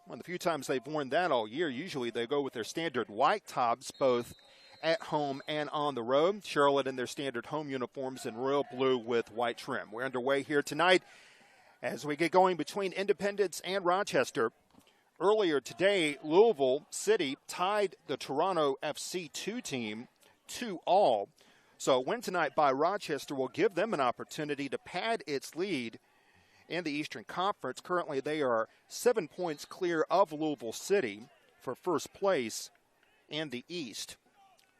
One of the few times they've worn that all year. Usually they go with their standard white tops, both at home and on the road. Charlotte in their standard home uniforms in royal blue with white trim. We're underway here tonight as we get going between Independence and Rochester. Earlier today, Louisville City tied the Toronto FC 2 team 2-2. So a win tonight by Rochester will give them an opportunity to pad its lead in the Eastern Conference. Currently, they are 7 points clear of Louisville City for first place in the East.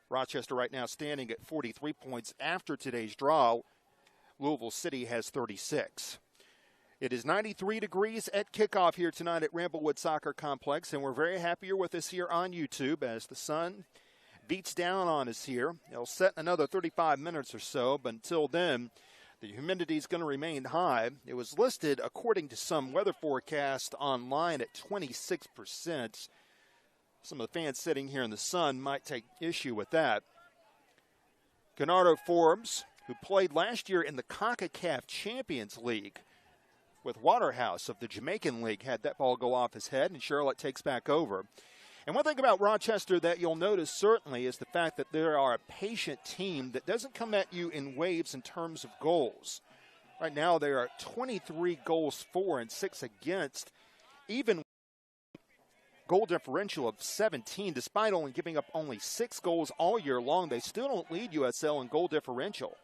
Rochester right now standing at 43 points after today's draw. Louisville City has 36. It is 93 degrees at kickoff here tonight at Ramblewood Soccer Complex, and we're very happy you're with us here on YouTube as the sun beats down on us here. It'll set another 35 minutes or so, but until then, the humidity is going to remain high. It was listed, according to some weather forecast online, at 26%. Some of the fans sitting here in the sun might take issue with that. Gennaro Forbes, who played last year in the CONCACAF Champions League with Waterhouse of the Jamaican League, had that ball go off his head, and Charlotte takes back over. And one thing about Rochester that you'll notice certainly is the fact that they are a patient team that doesn't come at you in waves in terms of goals. Right now they are 23 goals for and 6 against, even goal differential of 17. Despite only giving up only 6 goals all year long, they still don't lead USL in goal differential.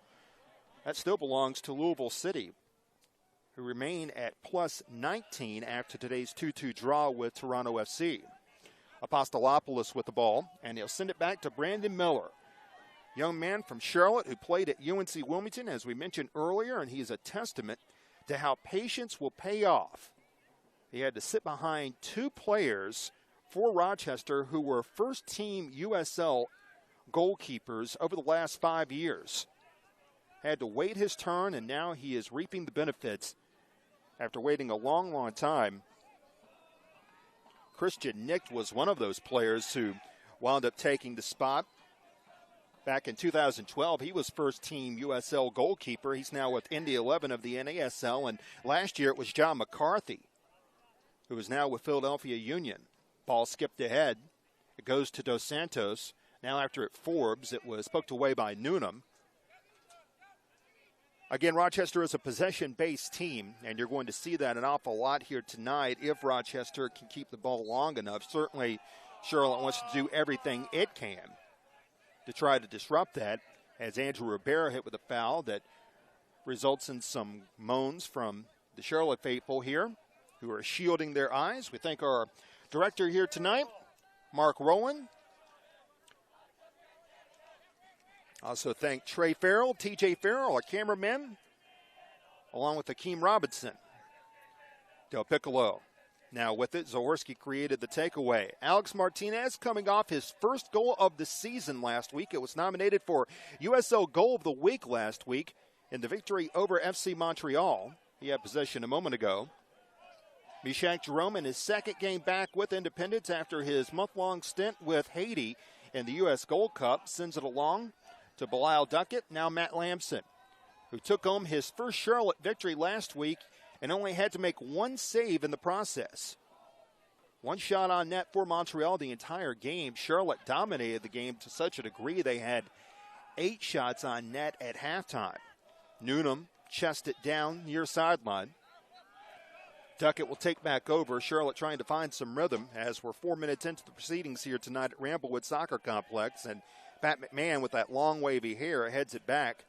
That still belongs to Louisville City, who remain at plus 19 after today's 2-2 draw with Toronto FC. Apostolopoulos with the ball, and he'll send it back to Brandon Miller. Young man from Charlotte who played at UNC Wilmington, as we mentioned earlier, and he's a testament to how patience will pay off. He had to sit behind 2 players for Rochester who were first-team USL goalkeepers over the last 5 years. Had to wait his turn, and now he is reaping the benefits after waiting a long, long time. Christian Nick was one of those players who wound up taking the spot. Back in 2012, he was first-team USL goalkeeper. He's now with Indy 11 of the NASL, and last year it was John McCarthy, who is now with Philadelphia Union. Ball skipped ahead. It goes to Dos Santos. Now after it Forbes, it was poked away by Newnham. Again, Rochester is a possession-based team, and you're going to see that an awful lot here tonight if Rochester can keep the ball long enough. Certainly, Charlotte wants to do everything it can to try to disrupt that, as Andrew Rivera hit with a foul that results in some moans from the Charlotte faithful here, who are shielding their eyes. We thank our director here tonight, Mark Rowland. Also thank Trey Farrell, TJ Farrell, our cameraman, along with Akeem Robinson. Del Piccolo now with it. Zaworski created the takeaway. Alex Martinez coming off his first goal of the season last week. It was nominated for USL Goal of the Week last week in the victory over FC Montreal. He had possession a moment ago. Mishak Jerome in his second game back with Independence after his month-long stint with Haiti in the U.S. Gold Cup sends it along to Belial Duckett, now Matt Lamson, who took home his first Charlotte victory last week and only had to make 1 save in the process. 1 shot on net for Montreal the entire game. Charlotte dominated the game to such a degree they had 8 shots on net at halftime. Newnham chested it down near sideline. Duckett will take back over. Charlotte trying to find some rhythm as we're 4 minutes into the proceedings here tonight at Ramblewood Soccer Complex, and Pat McMahon with that long wavy hair heads it back.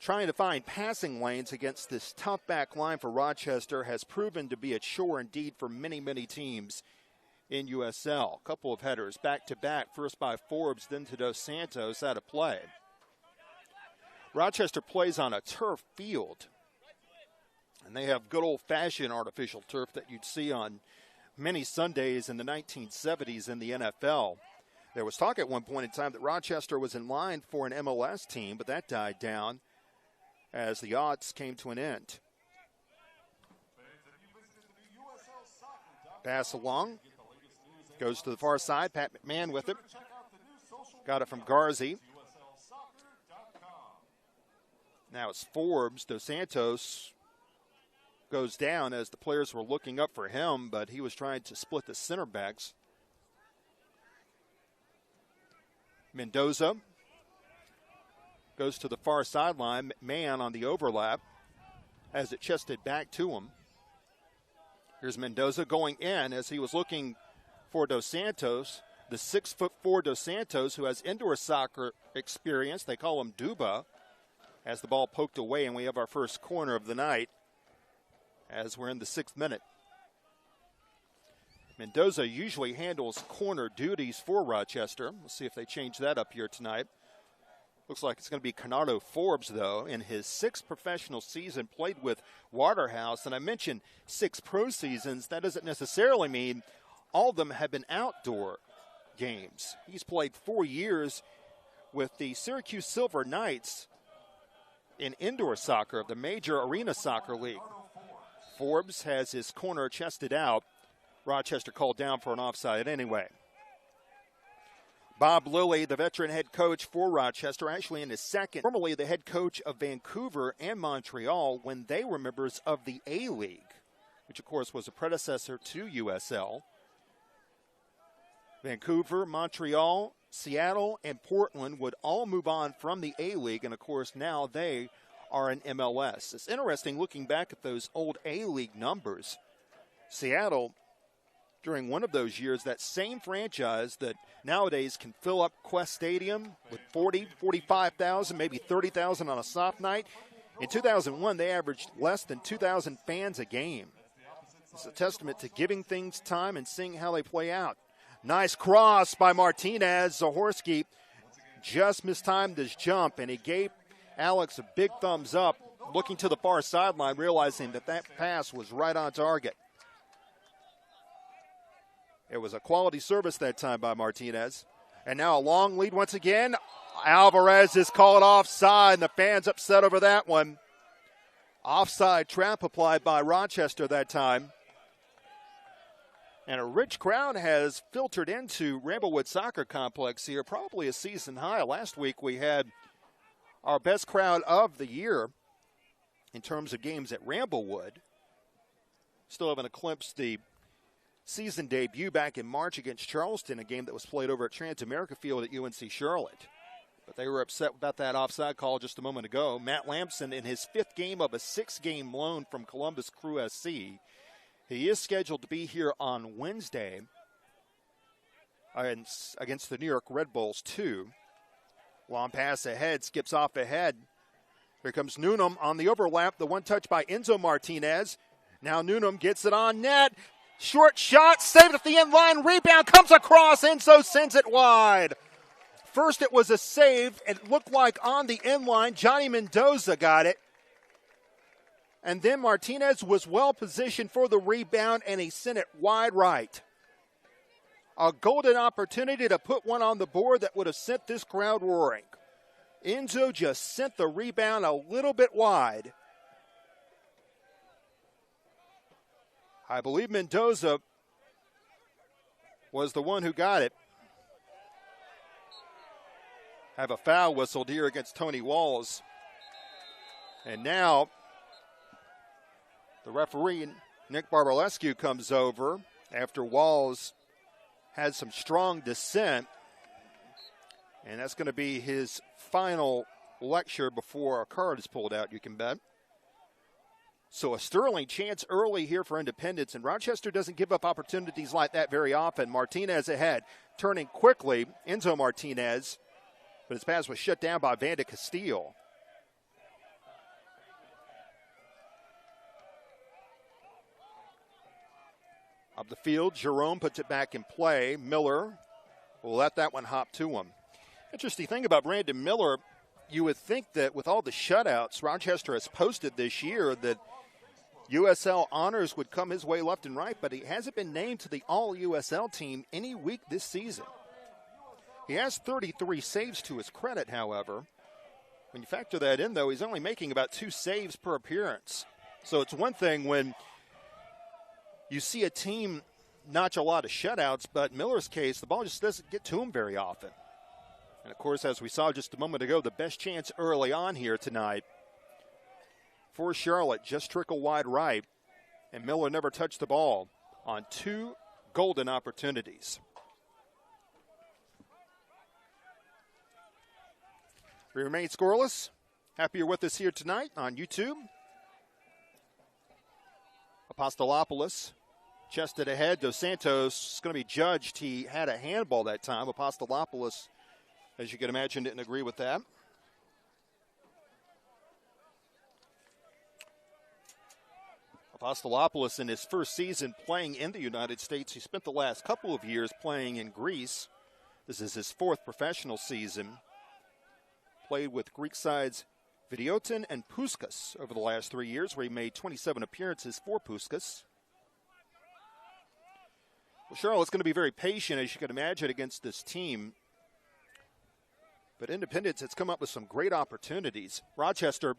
Trying to find passing lanes against this tough back line for Rochester has proven to be a chore indeed for many, many teams in USL. A couple of headers back-to-back, first by Forbes, then to Dos Santos out of play. Rochester plays on a turf field, and they have good old-fashioned artificial turf that you'd see on many Sundays in the 1970s in the NFL. There was talk at one point in time that Rochester was in line for an MLS team, but that died down as the odds came to an end. Pass along. Goes to the far side. Pat McMahon with it. Got it from Garzi. Now it's Forbes. Dos Santos goes down as the players were looking up for him, but he was trying to split the center backs. Mendoza goes to the far sideline. Man on the overlap as it chested back to him. Here's Mendoza going in as he was looking for Dos Santos, the 6'4" Dos Santos, who has indoor soccer experience. They call him Duba, as the ball poked away, and we have our first corner of the night as we're in the 6th minute. Mendoza usually handles corner duties for Rochester. We'll see if they change that up here tonight. Looks like it's going to be Canardo Forbes, though, in his 6th professional season, played with Waterhouse. And I mentioned 6 pro seasons. That doesn't necessarily mean all of them have been outdoor games. He's played 4 years with the Syracuse Silver Knights in indoor soccer of the Major Arena Soccer League. Forbes has his corner chested out. Rochester called down for an offside anyway. Bob Lilly, the veteran head coach for Rochester, actually in his 2nd, formerly the head coach of Vancouver and Montreal when they were members of the A-League, which of course was a predecessor to USL. Vancouver, Montreal, Seattle, and Portland would all move on from the A-League, and of course now they are in MLS. It's interesting looking back at those old A-League numbers. Seattle, during one of those years, that same franchise that nowadays can fill up Quest Stadium with 40, 45,000, maybe 30,000 on a soft night. In 2001, they averaged less than 2,000 fans a game. It's a testament to giving things time and seeing how they play out. Nice cross by Martinez. Zahorsky just mistimed his jump, and he gave Alex a big thumbs up, looking to the far sideline, realizing that that pass was right on target. It was a quality service that time by Martinez. And now a long lead once again. Alvarez is called offside, and the fans upset over that one. Offside trap applied by Rochester that time. And a rich crowd has filtered into Ramblewood Soccer Complex here, probably a season high. Last week we had our best crowd of the year in terms of games at Ramblewood. Still haven't eclipsed the season debut back in March against Charleston, a game that was played over at Transamerica Field at UNC Charlotte. But they were upset about that offside call just a moment ago. Matt Lampson in his 5th game of a 6-game loan from Columbus Crew SC. He is scheduled to be here on Wednesday against the New York Red Bulls 2. Long pass ahead, skips off ahead. Here comes Newnham on the overlap, the one touch by Enzo Martinez. Now Newnham gets it on net. Short shot, saved at the end line, rebound comes across, Enzo sends it wide. First it was a save, it looked like on the end line, Johnny Mendoza got it. And then Martinez was well positioned for the rebound, and he sent it wide right. A golden opportunity to put one on the board that would have sent this crowd roaring. Enzo just sent the rebound a little bit wide. I believe Mendoza was the one who got it. Have a foul whistled here against Tony Walls. And now the referee, Nick Barbalescu, comes over after Walls had some strong dissent. And that's going to be his final lecture before a card is pulled out, you can bet. So a sterling chance early here for Independence, and Rochester doesn't give up opportunities like that very often. Martinez ahead, turning quickly, Enzo Martinez, but his pass was shut down by Vanda Casteele. Up the field, Jerome puts it back in play. Miller will let that one hop to him. Interesting thing about Brandon Miller, you would think that with all the shutouts Rochester has posted this year that USL honors would come his way left and right, but he hasn't been named to the All-USL team any week this season. He has 33 saves to his credit, however. When you factor that in, though, he's only making about 2 saves per appearance. So it's one thing when you see a team notch a lot of shutouts, but in Miller's case, the ball just doesn't get to him very often. And, of course, as we saw just a moment ago, the best chance early on here tonight for Charlotte, just trickle wide right. And Miller never touched the ball on 2 golden opportunities. We remain scoreless. Happy you're with us here tonight on YouTube. Apostolopoulos chested ahead. Dos Santos is going to be judged. He had a handball that time. Apostolopoulos, as you can imagine, didn't agree with that. Apostolopoulos in his first season playing in the United States. He spent the last couple of years playing in Greece. This is his 4th professional season. Played with Greek sides Vidiotin and Puskas over the last 3 years, where he made 27 appearances for Puskas. Well, Charlotte's going to be very patient, as you can imagine, against this team. But Independence has come up with some great opportunities. Rochester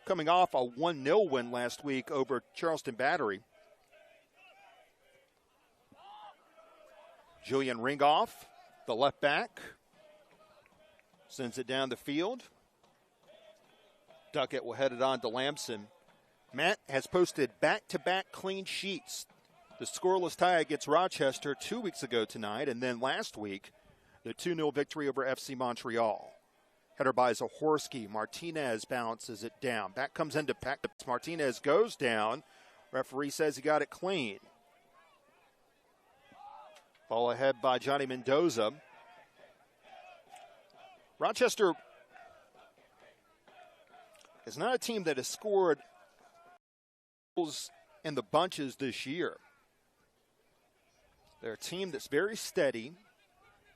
coming off a 1-0 win last week over Charleston Battery. Julian Ringoff, the left back, sends it down the field. Duckett will head it on to Lamson. Matt has posted back-to-back clean sheets. The scoreless tie against Rochester 2 weeks ago tonight, and then last week, the 2-0 victory over FC Montreal. Header by Zahorsky. Martinez bounces it down. Back comes into Pack. Martinez goes down. Referee says he got it clean. Ball ahead by Johnny Mendoza. Rochester is not a team that has scored goals in the bunches this year. They're a team that's very steady.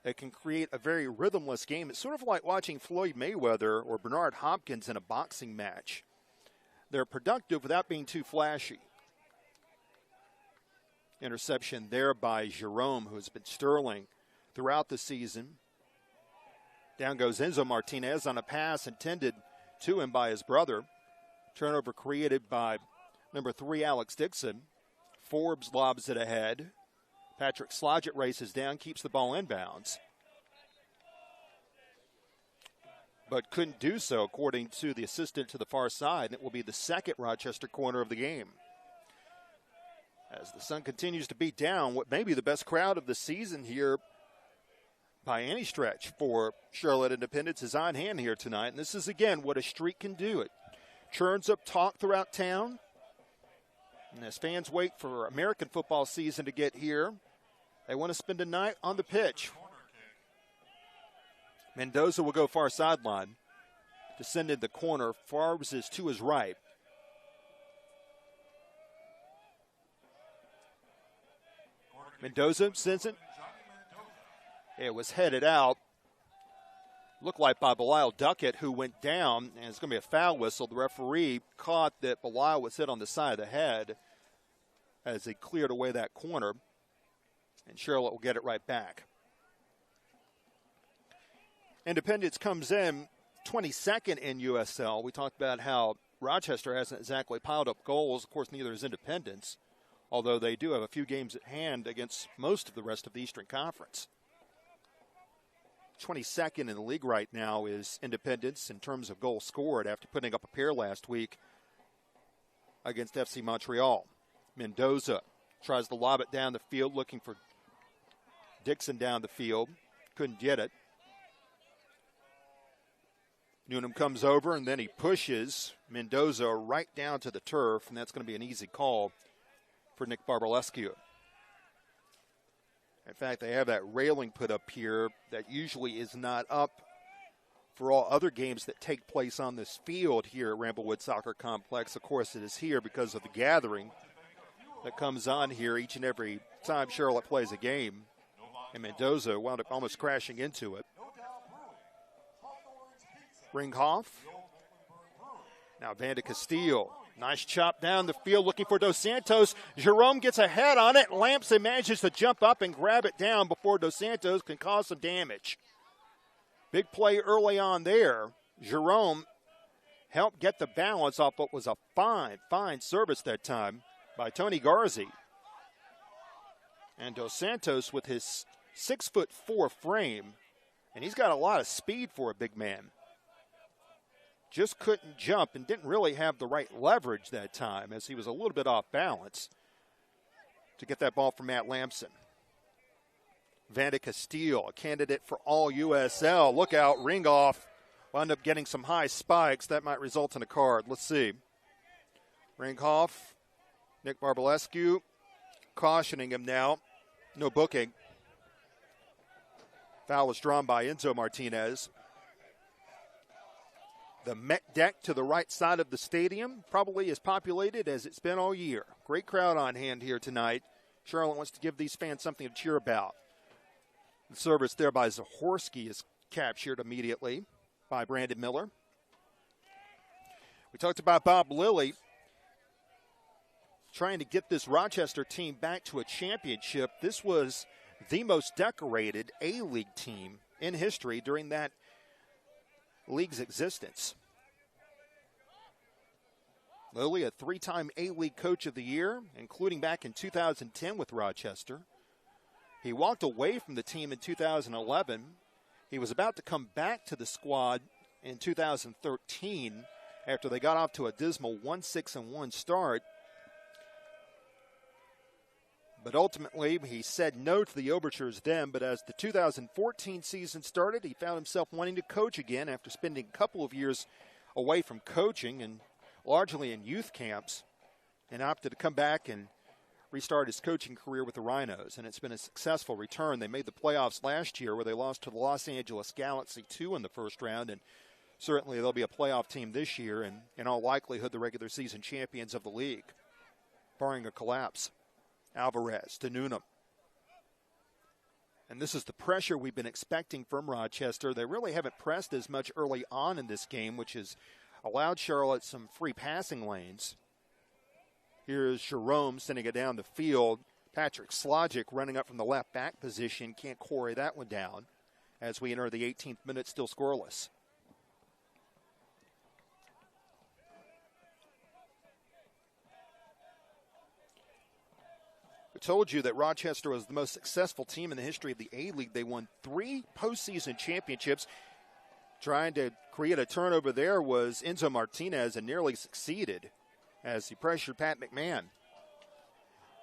It can create a very rhythmless game. It's sort of like watching Floyd Mayweather or Bernard Hopkins in a boxing match. They're productive without being too flashy. Interception there by Jerome, who's been sterling throughout the season. Down goes Enzo Martinez on a pass intended to him by his brother. Turnover created by number 3, Alex Dixon. Forbes lobs it ahead. Patrick Slodgett races down, keeps the ball inbounds. But couldn't do so, according to the assistant to the far side. And it will be the second Rochester corner of the game. As the sun continues to beat down, what may be the best crowd of the season here by any stretch for Charlotte Independence is on hand here tonight. And this is, again, what a streak can do. It churns up talk throughout town. And as fans wait for American football season to get here, they want to spend a night on the pitch. Mendoza will go far sideline. To send in the corner. Farbs is to his right. Mendoza sends it. It was headed out. Looked like by Belial Duckett, who went down, and it's going to be a foul whistle. The referee caught that Belial was hit on the side of the head as he cleared away that corner, and Charlotte will get it right back. Independence comes in 22nd in USL. We talked about how Rochester hasn't exactly piled up goals. Of course, neither is Independence, although they do have a few games at hand against most of the rest of the Eastern Conference. 22nd in the league right now is Independence in terms of goals scored after putting up a pair last week against FC Montreal. Mendoza tries to lob it down the field, looking for Dixon down the field. Couldn't get it. Newnham comes over, and then he pushes Mendoza right down to the turf, and that's going to be an easy call for Nick Barbalescu. In fact, they have that railing put up here that usually is not up for all other games that take place on this field here at Ramblewood Soccer Complex. Of course, it is here because of the gathering that comes on here each and every time Charlotte plays a game. And Mendoza wound up almost crashing into it. Ringhoff. Now Van de Casteele. Nice chop down the field looking for Dos Santos. Jerome gets a head on it. Lamson manages to jump up and grab it down before Dos Santos can cause some damage. Big play early on there. Jerome helped get the balance off what was a fine service that time by Tony Garzi. And Dos Santos with his 6'4" frame, and he's got a lot of speed for a big man. just couldn't jump and didn't really have the right leverage that time as he was a little bit off balance to get that ball from Matt Lamson. Vanda Casteele, a candidate for All-USL. Look out, Ringoff wound up getting some high spikes. That might result in a card. Let's see. Ringoff, Nick Barbulescu, cautioning him now. No booking. Foul was drawn by Enzo Martinez. The Met deck to the right side of the stadium probably as populated as it's been all year. Great crowd on hand here tonight. Charlotte wants to give these fans something to cheer about. The service there by Zahorsky is captured immediately by Brandon Miller. We talked about Bob Lilly trying to get this Rochester team back to a championship. This was the most decorated A-League team in history during that league's existence. Lilly, a three-time A-League Coach of the Year, including back in 2010 with Rochester. He walked away from the team in 2011. He was about to come back to the squad in 2013 after they got off to a dismal 1-6-1 start. But ultimately, he said no to the overtures then. But as the 2014 season started, he found himself wanting to coach again after spending a couple of years away from coaching and largely in youth camps, and opted to come back and restart his coaching career with the Rhinos. And it's been a successful return. They made the playoffs last year where they lost to the Los Angeles Galaxy 2 in the first round. And certainly they'll be a playoff team this year and in all likelihood the regular season champions of the league, barring a collapse. Alvarez to Noonan. And this is the pressure we've been expecting from Rochester. They really haven't pressed as much early on in this game, which has allowed Charlotte some free passing lanes. Here's Jerome sending it down the field. Patrick Slogic running up from the left back position. Can't quarry that one down as we enter the 18th minute, still scoreless. I told you that Rochester was the most successful team in the history of the A-League. They won 3 postseason championships. Trying to create a turnover there was Enzo Martinez and nearly succeeded as he pressured Pat McMahon.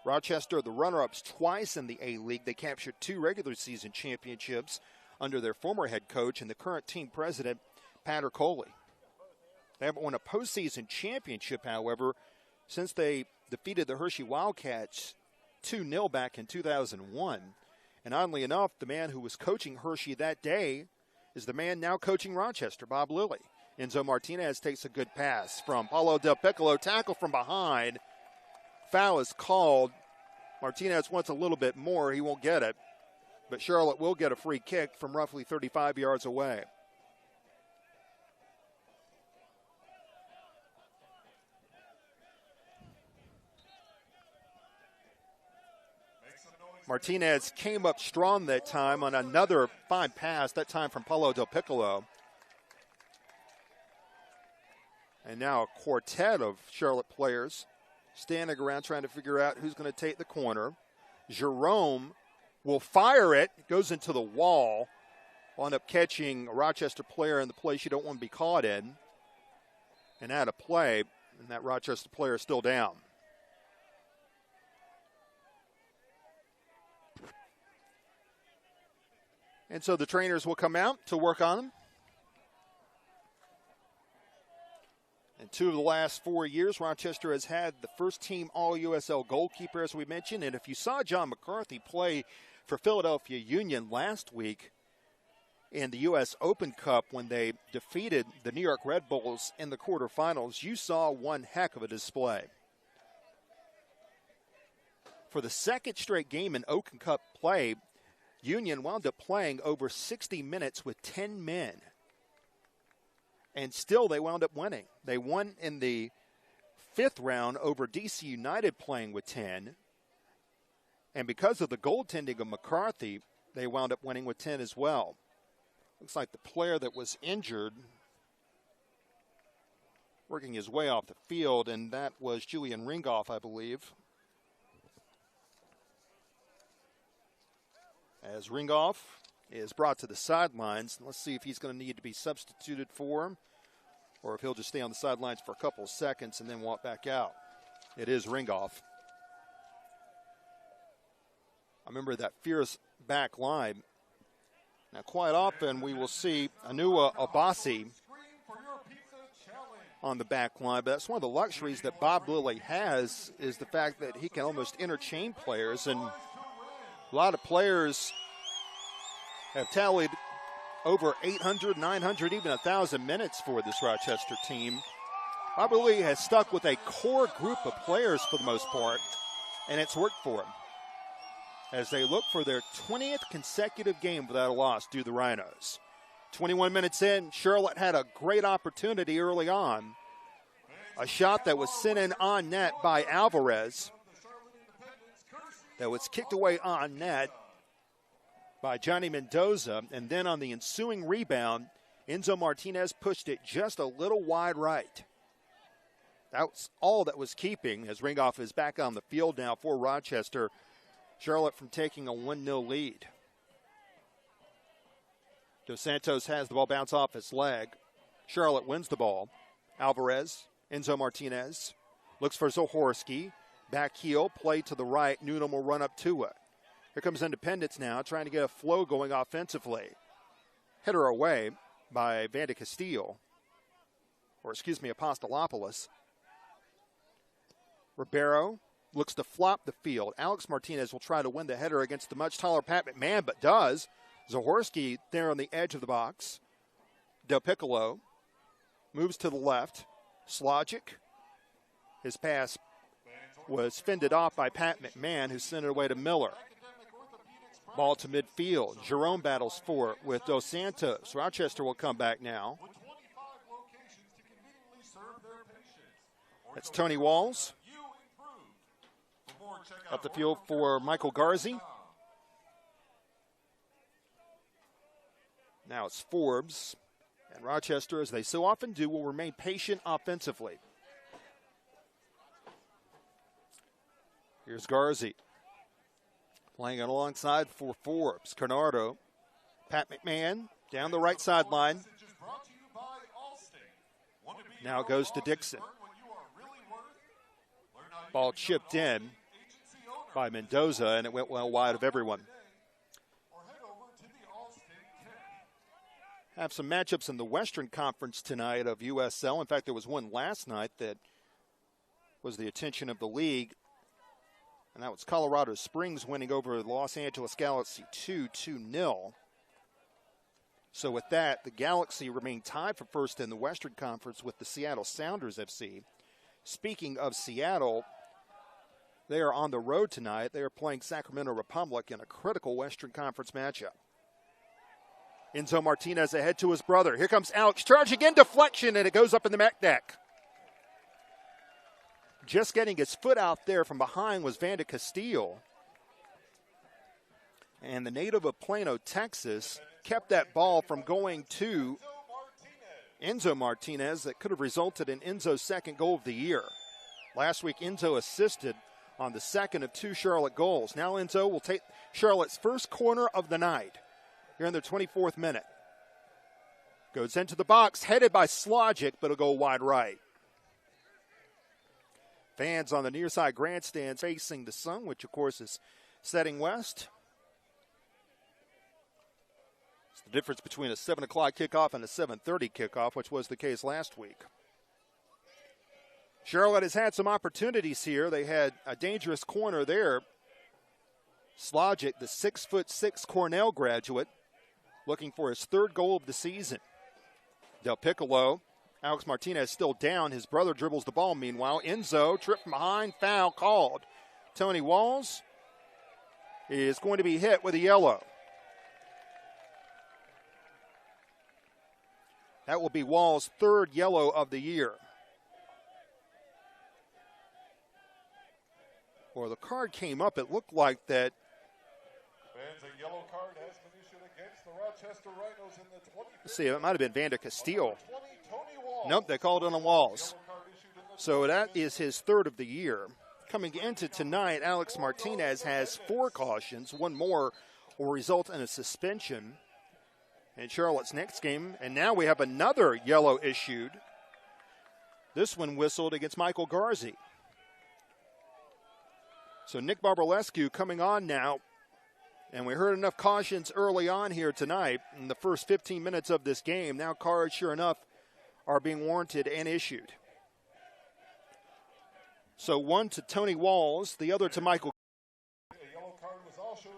Rochester, the runner-ups twice in the A-League. They captured 2 regular season championships under their former head coach and the current team president, Pat Ercole. They haven't won a postseason championship, however, since they defeated the Hershey Wildcats 2-0 back in 2001. And oddly enough, the man who was coaching Hershey that day is the man now coaching Rochester, Bob Lilly. Enzo Martinez takes a good pass from Paulo Del Piccolo. Tackle from behind. Foul is called. Martinez wants a little bit more. He won't get it. But Charlotte will get a free kick from roughly 35 yards away. Martinez came up strong that time on another fine pass, that time from Paulo Del Piccolo. And now a quartet of Charlotte players standing around trying to figure out who's going to take the corner. Jerome will fire it. It goes into the wall. Will end up catching a Rochester player in the place you don't want to be caught in. And out of play, and that Rochester player is still down. And so the trainers will come out to work on him. In 2 of the last 4 years, Rochester has had the first team All-USL goalkeeper, as we mentioned. And if you saw John McCarthy play for Philadelphia Union last week in the U.S. Open Cup when they defeated the New York Red Bulls in the quarterfinals, you saw one heck of a display. For the second straight game in Open Cup play, Union wound up playing over 60 minutes with 10 men. And still they wound up winning. They won in the 5th round over DC United playing with 10. And because of the goaltending of McCarthy, they wound up winning with 10 as well. Looks like the player that was injured working his way off the field, and that was Julian Ringoff, I believe. As Ringoff is brought to the sidelines, let's see if he's going to need to be substituted for him or if he'll just stay on the sidelines for a couple of seconds and then walk back out. It is Ringoff. I remember that fierce back line. Now, quite often we will see Anua Abasi on the back line, but that's one of the luxuries that Bob Lilly has, is the fact that he can almost interchange players, and a lot of players have tallied over 800, 900, even 1,000 minutes for this Rochester team. Bob Lilly has stuck with a core group of players for the most part, and it's worked for him as they look for their 20th consecutive game without a loss due to the Rhinos. 21 minutes in, Charlotte had a great opportunity early on. A shot that was sent in on net by Alvarez, that was kicked away on net by Johnny Mendoza, and then on the ensuing rebound, Enzo Martinez pushed it just a little wide right. That's all that was keeping, as Ringoff is back on the field now for Rochester. Charlotte from taking a 1-0 lead. Dos Santos has the ball bounce off his leg. Charlotte wins the ball. Alvarez, Enzo Martinez, looks for Zahorsky. Back heel, play to the right. Noonan will run up to it. Here comes Independence now, trying to get a flow going offensively. Header away by Casteele. Apostolopoulos. Ribeiro looks to flop the field. Alex Martinez will try to win the header against the much taller Pat McMahon, but does. Zahorsky there on the edge of the box. Del Piccolo moves to the left. Slogic. His pass was fended off by Pat McMahon, who sent it away to Miller. Ball to midfield. Jerome battles for it with Dos Santos. Rochester will come back now. That's Tony Walls. Up the field for Michael Garzi. Now it's Forbes. And Rochester, as they so often do, will remain patient offensively. Here's Garzi. Playing it alongside for Forbes. Carnardo. Pat McMahon down the right sideline. Now goes to Dixon. Ball chipped in by Mendoza, and it went well wide of everyone. Have some matchups in the Western Conference tonight of USL. In fact, there was one last night that was the attention of the league, and that was Colorado Springs winning over the Los Angeles Galaxy 2-0. So with that, the Galaxy remain tied for first in the Western Conference with the Seattle Sounders FC. Speaking of Seattle, they are on the road tonight. They are playing Sacramento Republic in a critical Western Conference matchup. Enzo Martinez ahead to his brother. Here comes Alex charging in, deflection, and it goes up in the back deck. Just getting his foot out there from behind was Casteele. And the native of Plano, Texas, kept that ball from going to Enzo Martinez. That could have resulted in Enzo's second goal of the year. Last week, Enzo assisted on the second of two Charlotte goals. Now Enzo will take Charlotte's first corner of the night here in the 24th minute. Goes into the box, headed by Slogic, but it'll go wide right. Fans on the near side grandstand facing the sun, which of course is setting west. It's the difference between a 7 o'clock kickoff and a 7:30 kickoff, which was the case last week. Charlotte has had some opportunities here. They had a dangerous corner there. Slogic, the 6'6" Cornell graduate, looking for his third goal of the season. Del Piccolo, Alex Martinez still down. His brother dribbles the ball. Meanwhile, Enzo, trip from behind, foul called. Tony Walls is going to be hit with a yellow. That will be Walls' third yellow of the year. Or the card came up, it looked like that. Fans, a yellow card has been issued against the Rochester Rhinos in the 25th. Let's see, it might have been Casteele. Nope, they called it on Walls. So that is his third of the year. Coming into tonight, Alex Martinez has 4 cautions. One more will result in a suspension in Charlotte's next game. And now we have another yellow issued This one whistled against Michael Garzi. So Nick Barbulescu coming on now. And we heard enough cautions early on here tonight in the first 15 minutes of this game. Now cards, sure enough, are being warranted and issued. So one to Tony Walls, the other to Michael. A yellow card was also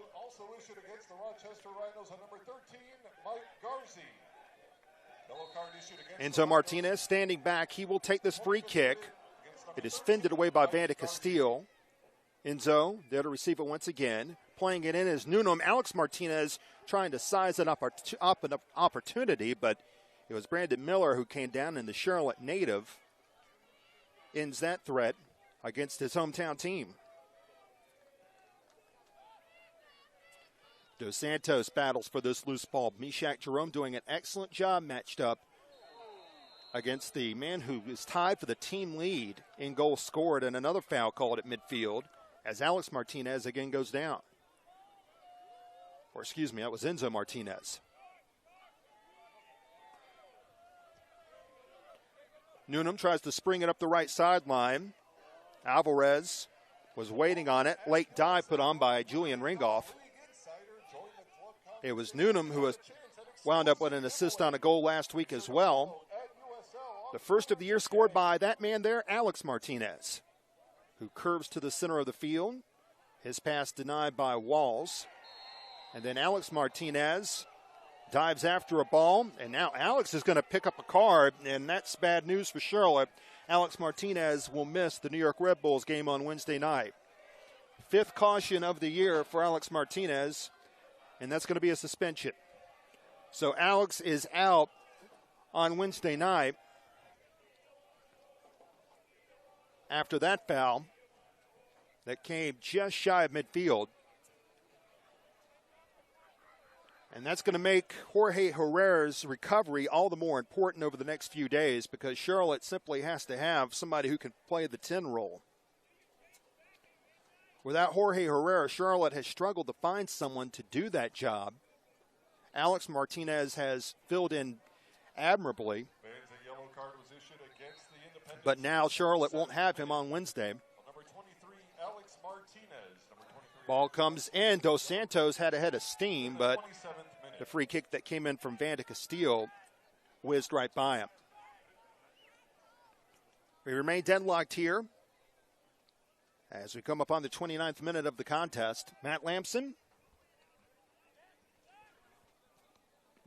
issued against the Rochester Rhinos on number 13, Mike Garzi. Yellow card issued against Enzo Martinez standing back. He will take this free kick. It is fended away by Casteele. Enzo there to receive it once again. Playing it in as Nunum. Alex Martinez trying to size it up an opportunity, but it was Brandon Miller who came down, and the Charlotte native ends that threat against his hometown team. Dos Santos battles for this loose ball. Meshach Jerome doing an excellent job matched up against the man who is tied for the team lead in goals scored, and another foul called at midfield as Alex Martinez again goes down. Or excuse me, that was Enzo Martinez. Nunum tries to spring it up the right sideline. Alvarez was waiting on it. Late dive put on by Julian Ringoff. It was Nunum who was wound up with an assist on a goal last week as well. The first of the year scored by that man there, Alex Martinez, who curves to the center of the field. His pass denied by Walls. And then Alex Martinez dives after a ball, and now Alex is going to pick up a card, and that's bad news for Charlotte. Alex Martinez will miss the New York Red Bulls game on Wednesday night. Fifth caution of the year for Alex Martinez, and that's going to be a suspension. So Alex is out on Wednesday night after that foul that came just shy of midfield. And that's going to make Jorge Herrera's recovery all the more important over the next few days, because Charlotte simply has to have somebody who can play the 10 role. Without Jorge Herrera, Charlotte has struggled to find someone to do that job. Alex Martinez has filled in admirably, but now Charlotte won't have him on Wednesday. Number 23, Alex Martinez. Number 23. Ball comes in. Dos Santos had a head of steam, but the free kick that came in from Casteele whizzed right by him. We remain deadlocked here as we come upon the 29th minute of the contest. Matt Lamson,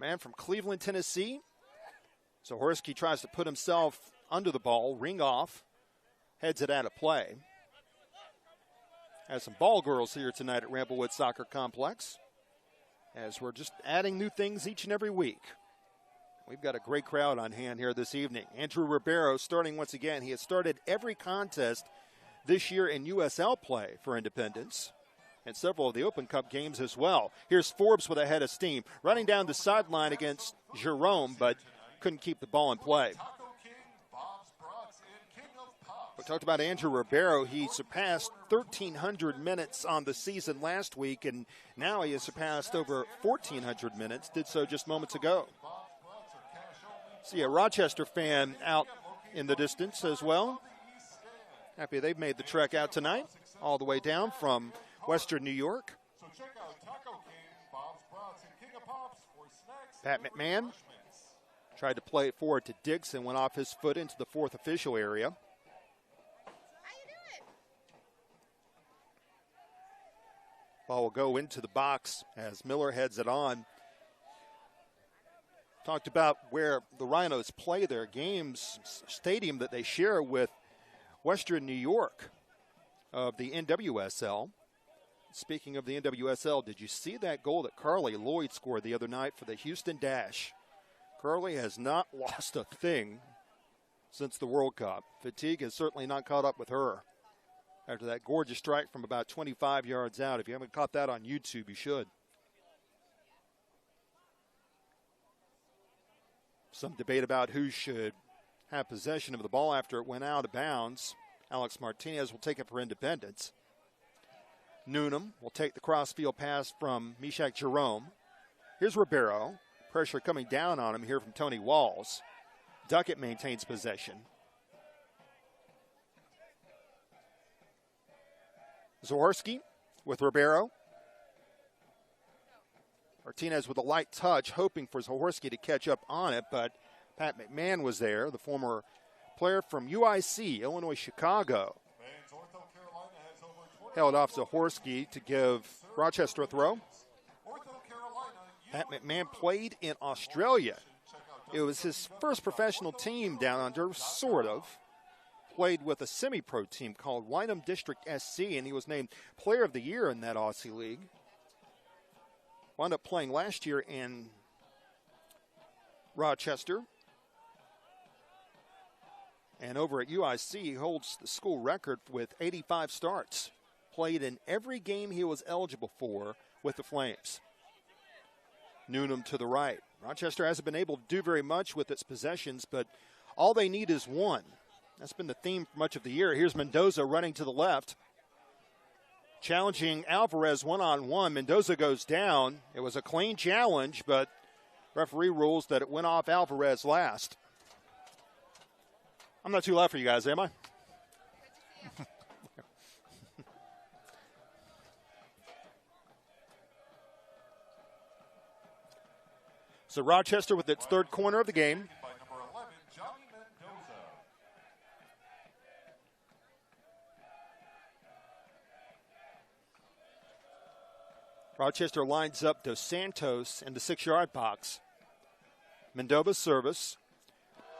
man from Cleveland, Tennessee. So Volesky tries to put himself under the ball. Ringoff heads it out of play. Has some ball girls here tonight at Ramblewood Soccer Complex, as we're just adding new things each and every week. We've got a great crowd on hand here this evening. Andrew Ribeiro starting once again. He has started every contest this year in USL play for Independence, and several of the Open Cup games as well. Here's Forbes with a head of steam, running down the sideline against Jerome, but couldn't keep the ball in play. We talked about Andrew Ribeiro. He surpassed 1,300 minutes on the season last week, and now he has surpassed over 1,400 minutes, did so just moments ago. See a Rochester fan out in the distance as well. Happy they've made the trek out tonight, all the way down from Western New York. Pat McMahon tried to play it forward to Dixon, went off his foot into the fourth official area. Ball will go into the box as Miller heads it on. Talked about where the Rhinos play their games, stadium that they share with Western New York of the NWSL. Speaking of the NWSL, did you see that goal that Carly Lloyd scored the other night for the Houston Dash? Carly has not lost a thing since the World Cup. Fatigue has certainly not caught up with her after that gorgeous strike from about 25 yards out. If you haven't caught that on YouTube, you should. Some debate about who should have possession of the ball after it went out of bounds. Alex Martinez will take it for Independence. Nunum will take the crossfield pass from Meshach Jerome. Here's Ribeiro. Pressure coming down on him here from Tony Walls. Duckett maintains possession. Zahorsky with Ribeiro. Martinez with a light touch, hoping for Zahorsky to catch up on it, but Pat McMahon was there, the former player from UIC, Illinois Chicago. Held off Zahorsky to give Rochester a throw. Pat McMahon played in Australia. It was his first professional team down under, sort of. Played with a semi-pro team called Wynham District SC, and he was named Player of the Year in that Aussie League. Wound up playing last year in Rochester. And over at UIC, he holds the school record with 85 starts. Played in every game he was eligible for with the Flames. Noonan to the right. Rochester hasn't been able to do very much with its possessions, but all they need is one. That's been the theme for much of the year. Here's Mendoza running to the left. Challenging Alvarez one-on-one. Mendoza goes down. It was a clean challenge, but referee rules that it went off Alvarez last. I'm not too loud for you guys, am I? So Rochester with its third corner of the game. Rochester lines up Dos Santos in the 6-yard box. Mendoza's service.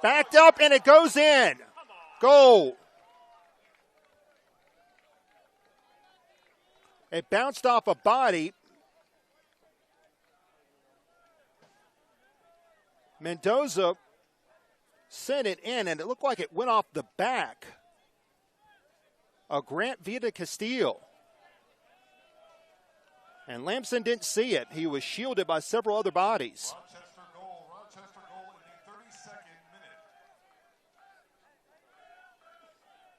Backed up, and it goes in. Goal. It bounced off a body. Mendoza sent it in, and it looked like it went off the back of Grant Vita Casteele. And Lamson didn't see it. He was shielded by several other bodies. Rochester goal in the 32nd minute.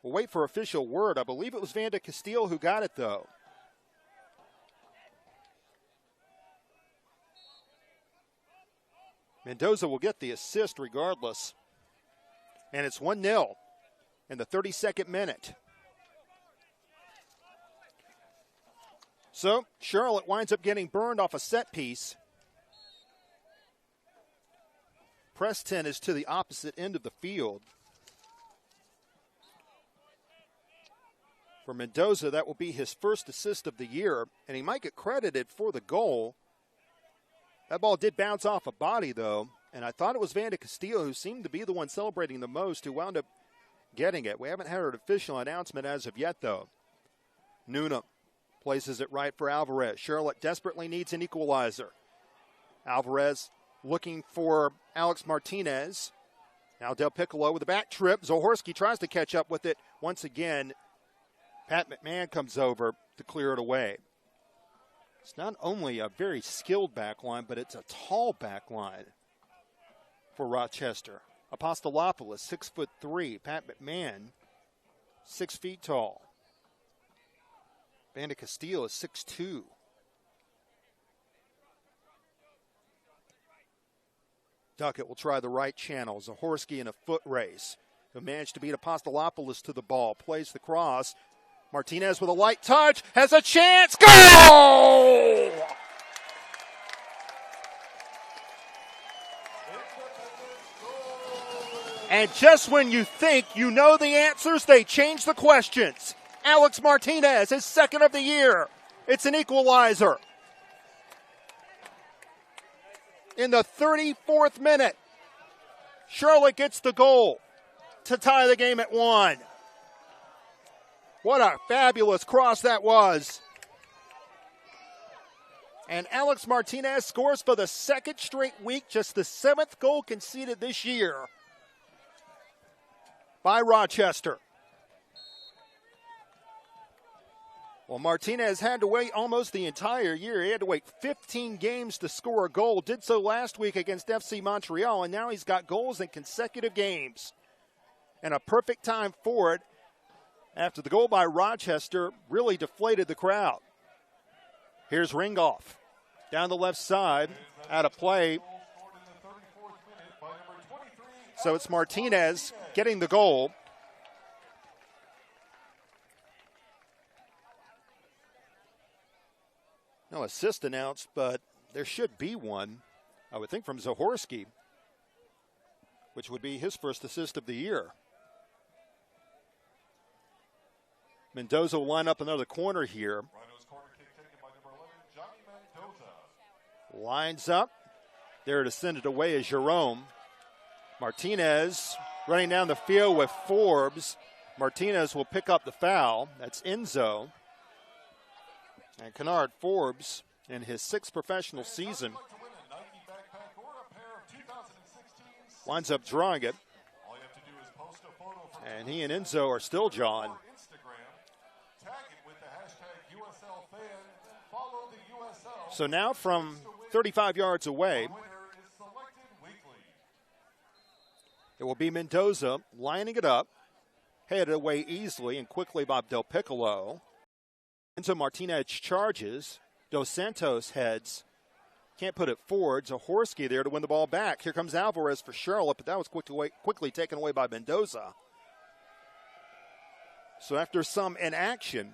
We'll wait for official word. I believe it was Vanda Casteele who got it, though. Mendoza will get the assist regardless. And it's 1-0 in the 32nd minute. So Charlotte winds up getting burned off a set piece. Preston is to the opposite end of the field. For Mendoza, that will be his first assist of the year, and he might get credited for the goal. That ball did bounce off a body, though, and I thought it was Vanda Casteele who seemed to be the one celebrating the most who wound up getting it. We haven't had an official announcement as of yet, though. Noonan places it right for Alvarez. Charlotte desperately needs an equalizer. Alvarez looking for Alex Martinez. Now Del Piccolo with a back trip. Zahorsky tries to catch up with it. Once again, Pat McMahon comes over to clear it away. It's not only a very skilled back line, but it's a tall back line for Rochester. Apostolopoulos, 6'3". Pat McMahon, 6 feet tall. Vanda Casteele is 6'2". Duckett will try the right channel. Zahorsky in a foot race, who managed to beat Apostolopoulos to the ball. Plays the cross. Martinez with a light touch. Has a chance. Goal! And just when you think you know the answers, they change the questions. Alex Martinez, his second of the year. It's an equalizer. In the 34th minute, Charlotte gets the goal to tie the game at 1. What a fabulous cross that was. And Alex Martinez scores for the second straight week, just the 7th goal conceded this year by Rochester. Well, Martinez had to wait almost the entire year. He had to wait 15 games to score a goal. Did so last week against FC Montreal, and now he's got goals in consecutive games. And a perfect time for it after the goal by Rochester really deflated the crowd. Here's Ringhoff down the left side, out of play. So it's Martinez getting the goal. No assist announced, but there should be one, I would think, from Zahorsky, which would be his first assist of the year. Mendoza will line up another corner here. Rhinos corner kick taken by number 11, Johnny Mendoza. Lines up. There to send it away is Jerome. Martinez running down the field with Forbes. Martinez will pick up the foul. That's Enzo. And Kennard Forbes, in his 6th professional season, winds up drawing it. And he and Enzo are still jawing. So now from 35 yards away, it will be Mendoza lining it up, headed away easily and quickly by Del Piccolo. Enzo Martinez charges. Dos Santos heads. Can't put it forward. Zahorsky there to win the ball back. Here comes Alvarez for Charlotte, but that was quickly taken away by Mendoza. So after some inaction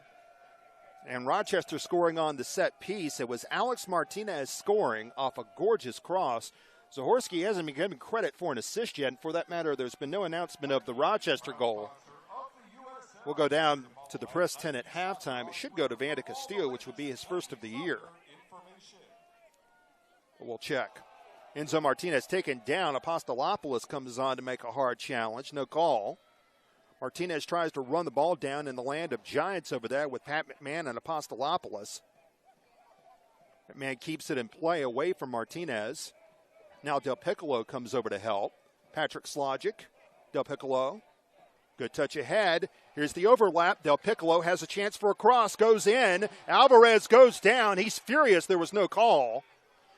and Rochester scoring on the set piece, it was Alex Martinez scoring off a gorgeous cross. Zahorsky hasn't been given credit for an assist yet, and for that matter, there's been no announcement of the Rochester goal. We'll go down to the press tent at halftime. It should go to Vanda Casteele, which would be his first of the year. We'll check. Enzo Martinez taken down. Apostolopoulos comes on to make a hard challenge. No call. Martinez tries to run the ball down in the land of giants over there with Pat McMahon and Apostolopoulos. McMahon keeps it in play away from Martinez. Now Del Piccolo comes over to help. Patrick Slogic. Del Piccolo. Good touch ahead. Here's the overlap. Del Piccolo has a chance for a cross. Goes in. Alvarez goes down. He's furious there was no call.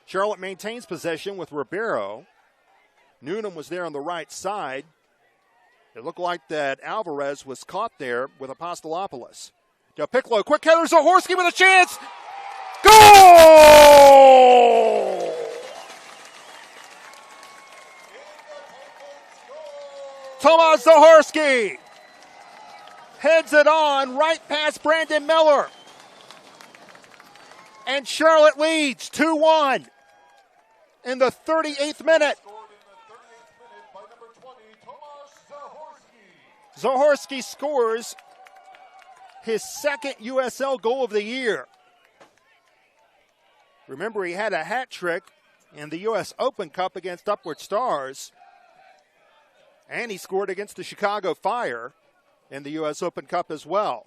Charlotte maintains possession with Ribeiro. Noonan was there on the right side. It looked like that Alvarez was caught there with Apostolopoulos. Del Piccolo, quick header. Zahorsky with a chance. Goal! Tomas Zahorsky heads it on right past Brandon Miller. And Charlotte leads 2-1 in the 38th minute. Zahorsky scores his 2nd USL goal of the year. Remember, he had a hat trick in the U.S. Open Cup against Upward Stars. And he scored against the Chicago Fire in the U.S. Open Cup as well.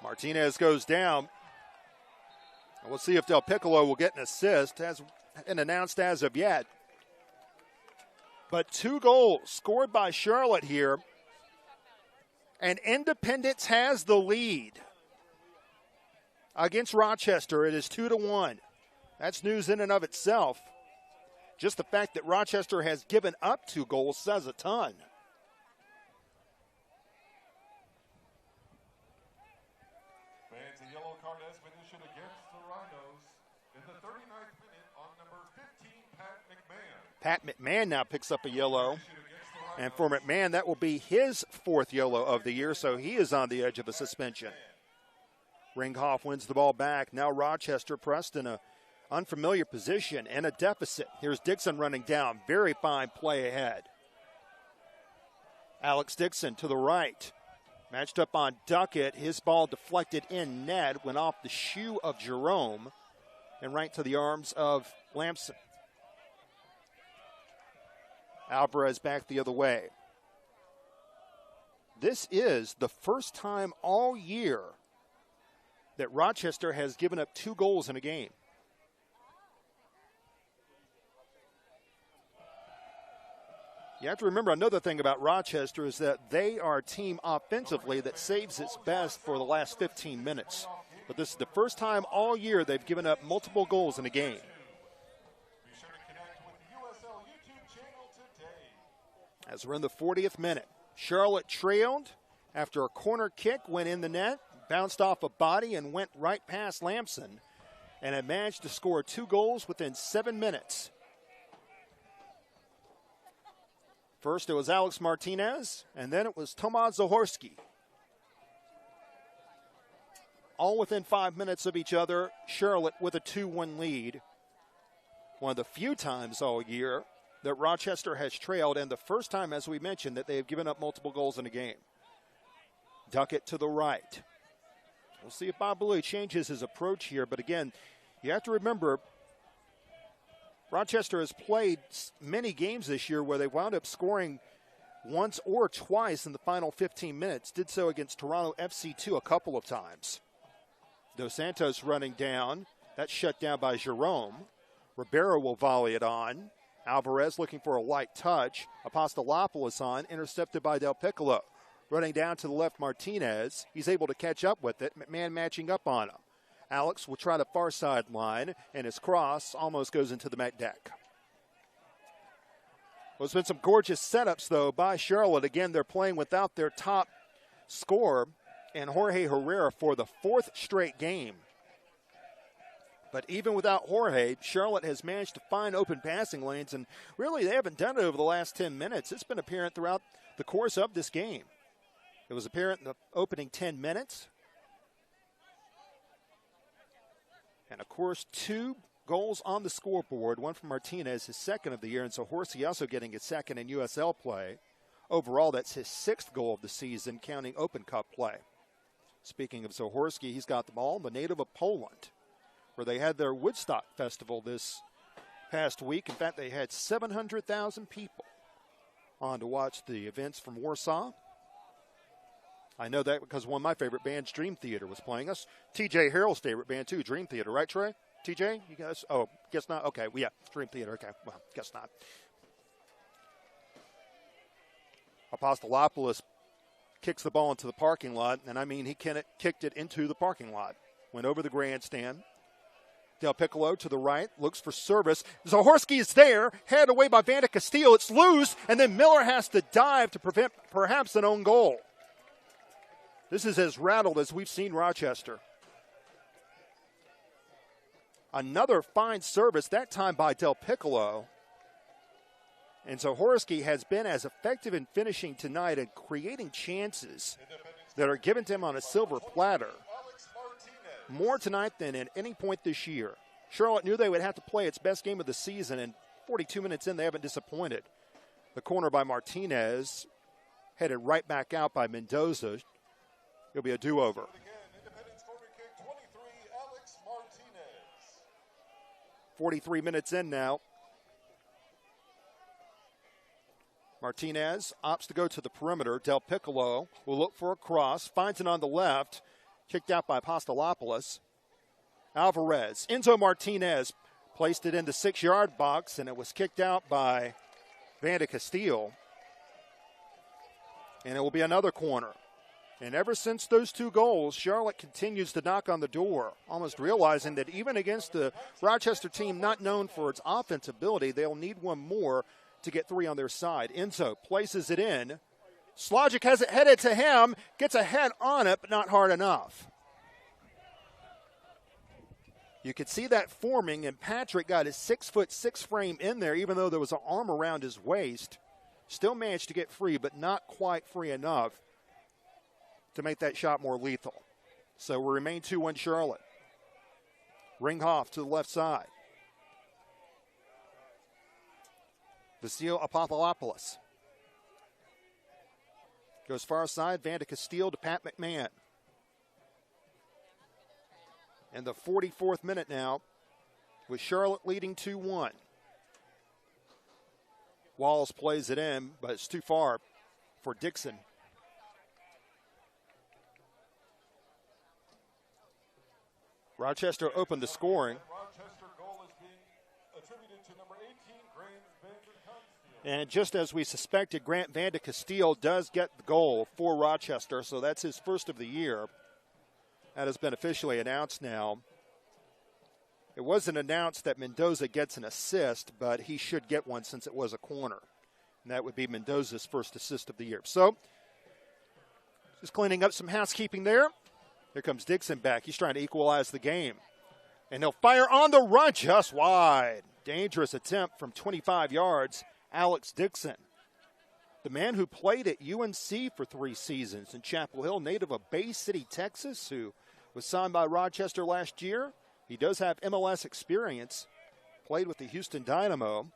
Martinez goes down. We'll see if Del Piccolo will get an assist. Hasn't been announced as of yet. But 2 goals scored by Charlotte here. And Independence has the lead against Rochester. It is 2-1. That's news in and of itself. Just the fact that Rochester has given up 2 goals says a ton. Fans, a yellow card has been issued against the Rhinos in the 39th minute on number 15, Pat McMahon. Pat McMahon now picks up a yellow. And for McMahon, that will be his 4th yellow of the year, so he is on the edge of a suspension. Ringhoff wins the ball back. Now Rochester pressed in a unfamiliar position and a deficit. Here's Dixon running down. Very fine play ahead. Alex Dixon to the right. Matched up on Duckett. His ball deflected in net. Went off the shoe of Jerome and right to the arms of Lamson. Alvarez back the other way. This is the first time all year that Rochester has given up 2 goals in a game. You have to remember another thing about Rochester is that they are a team offensively that saves its best for the last 15 minutes. But this is the first time all year they've given up multiple goals in a game. Be sure to connect with the USL YouTube channel today. As we're in the 40th minute, Charlotte trailed after a corner kick went in the net, bounced off a body and went right past Lamson, and had managed to score 2 goals within 7 minutes. First, it was Alex Martinez, and then it was Tomas Zahorsky. all within 5 minutes of each other. Charlotte with a 2-1 lead. One of the few times all year that Rochester has trailed, and the first time, as we mentioned, that they have given up multiple goals in a game. Duckett to the right. We'll see if Bob Belleway changes his approach here, but again, you have to remember, Rochester has played many games this year where they wound up scoring once or twice in the final 15 minutes. Did so against Toronto FC2 a couple of times. Dos Santos running down. That's shut down by Jerome. Ribeiro will volley it on. Alvarez looking for a light touch. Apostolopoulos on, intercepted by Del Piccolo. Running down to the left, Martinez. He's able to catch up with it. McMahon matching up on him. Alex will try the far sideline, and his cross almost goes into the net deck. Well, there's been some gorgeous setups, though, by Charlotte. Again, they're playing without their top scorer, and Jorge Herrera for the 4th straight game. But even without Jorge, Charlotte has managed to find open passing lanes, and really they haven't done it over the last 10 minutes. It's been apparent throughout the course of this game. It was apparent in the opening 10 minutes. And, of course, 2 goals on the scoreboard, one from Martinez, his 2nd of the year, and Zahorski also getting his 2nd in USL play. Overall, that's his 6th goal of the season, counting Open Cup play. Speaking of Zahorski, he's got the ball, the native of Poland, where they had their Woodstock Festival this past week. In fact, they had 700,000 people on to watch the events from Warsaw. I know that because one of my favorite bands, Dream Theater, was playing us. TJ Harrell's favorite band, too, Dream Theater. Right, Trey? TJ, you guys? Oh, guess not? Okay, well, yeah, Dream Theater. Okay, well, guess not. Apostolopoulos kicks the ball into the parking lot, and I mean he kicked it into the parking lot. Went over the grandstand. Del Piccolo to the right, looks for service. Zahorski is there, headed away by Vanda Casteele. It's loose, and then Miller has to dive to prevent perhaps an own goal. This is as rattled as we've seen Rochester. Another fine service, that time by Del Piccolo. And Zahorski has been as effective in finishing tonight and creating chances that are given to him on a silver platter. More tonight than at any point this year. Charlotte knew they would have to play its best game of the season, and 42 minutes in, they haven't disappointed. The corner by Martinez, headed right back out by Mendoza. It'll be a do-over. 43 minutes in now. Martinez opts to go to the perimeter. Del Piccolo will look for a cross, finds it on the left, kicked out by Apostolopoulos. Alvarez, Enzo Martinez placed it in the 6-yard box, and it was kicked out by Vanda Casteele. And it will be another corner. And ever since those 2 goals, Charlotte continues to knock on the door, almost realizing that even against the Rochester team not known for its offensive ability, they'll need one more to get 3 on their side. Enzo places it in. Slogic has it headed to him, gets a head on it, but not hard enough. You could see that forming, and Patrick got his 6'6" frame in there, even though there was an arm around his waist. Still managed to get free, but not quite free enough to make that shot more lethal. So we remain 2-1 Charlotte. Ringhoff to the left side. Vasile Apostolopoulos. Goes far side, Vanda Casteele to Pat McMahon. In the 44th minute now, with Charlotte leading 2-1. Walls plays it in, but it's too far for Dixon. Rochester opened the scoring. Rochester goal is being attributed to number 18, Grant Vander Casteele. And just as we suspected, Grant Vanda Casteele does get the goal for Rochester, so that's his first of the year. That has been officially announced now. It wasn't announced that Mendoza gets an assist, but he should get one since it was a corner. And that would be Mendoza's first assist of the year. So, just cleaning up some housekeeping there. Here comes Dixon back. He's trying to equalize the game. And he'll fire on the run just wide. Dangerous attempt from 25 yards. Alex Dixon, the man who played at UNC for 3 seasons in Chapel Hill, native of Bay City, Texas, who was signed by Rochester last year. He does have MLS experience, played with the Houston Dynamo,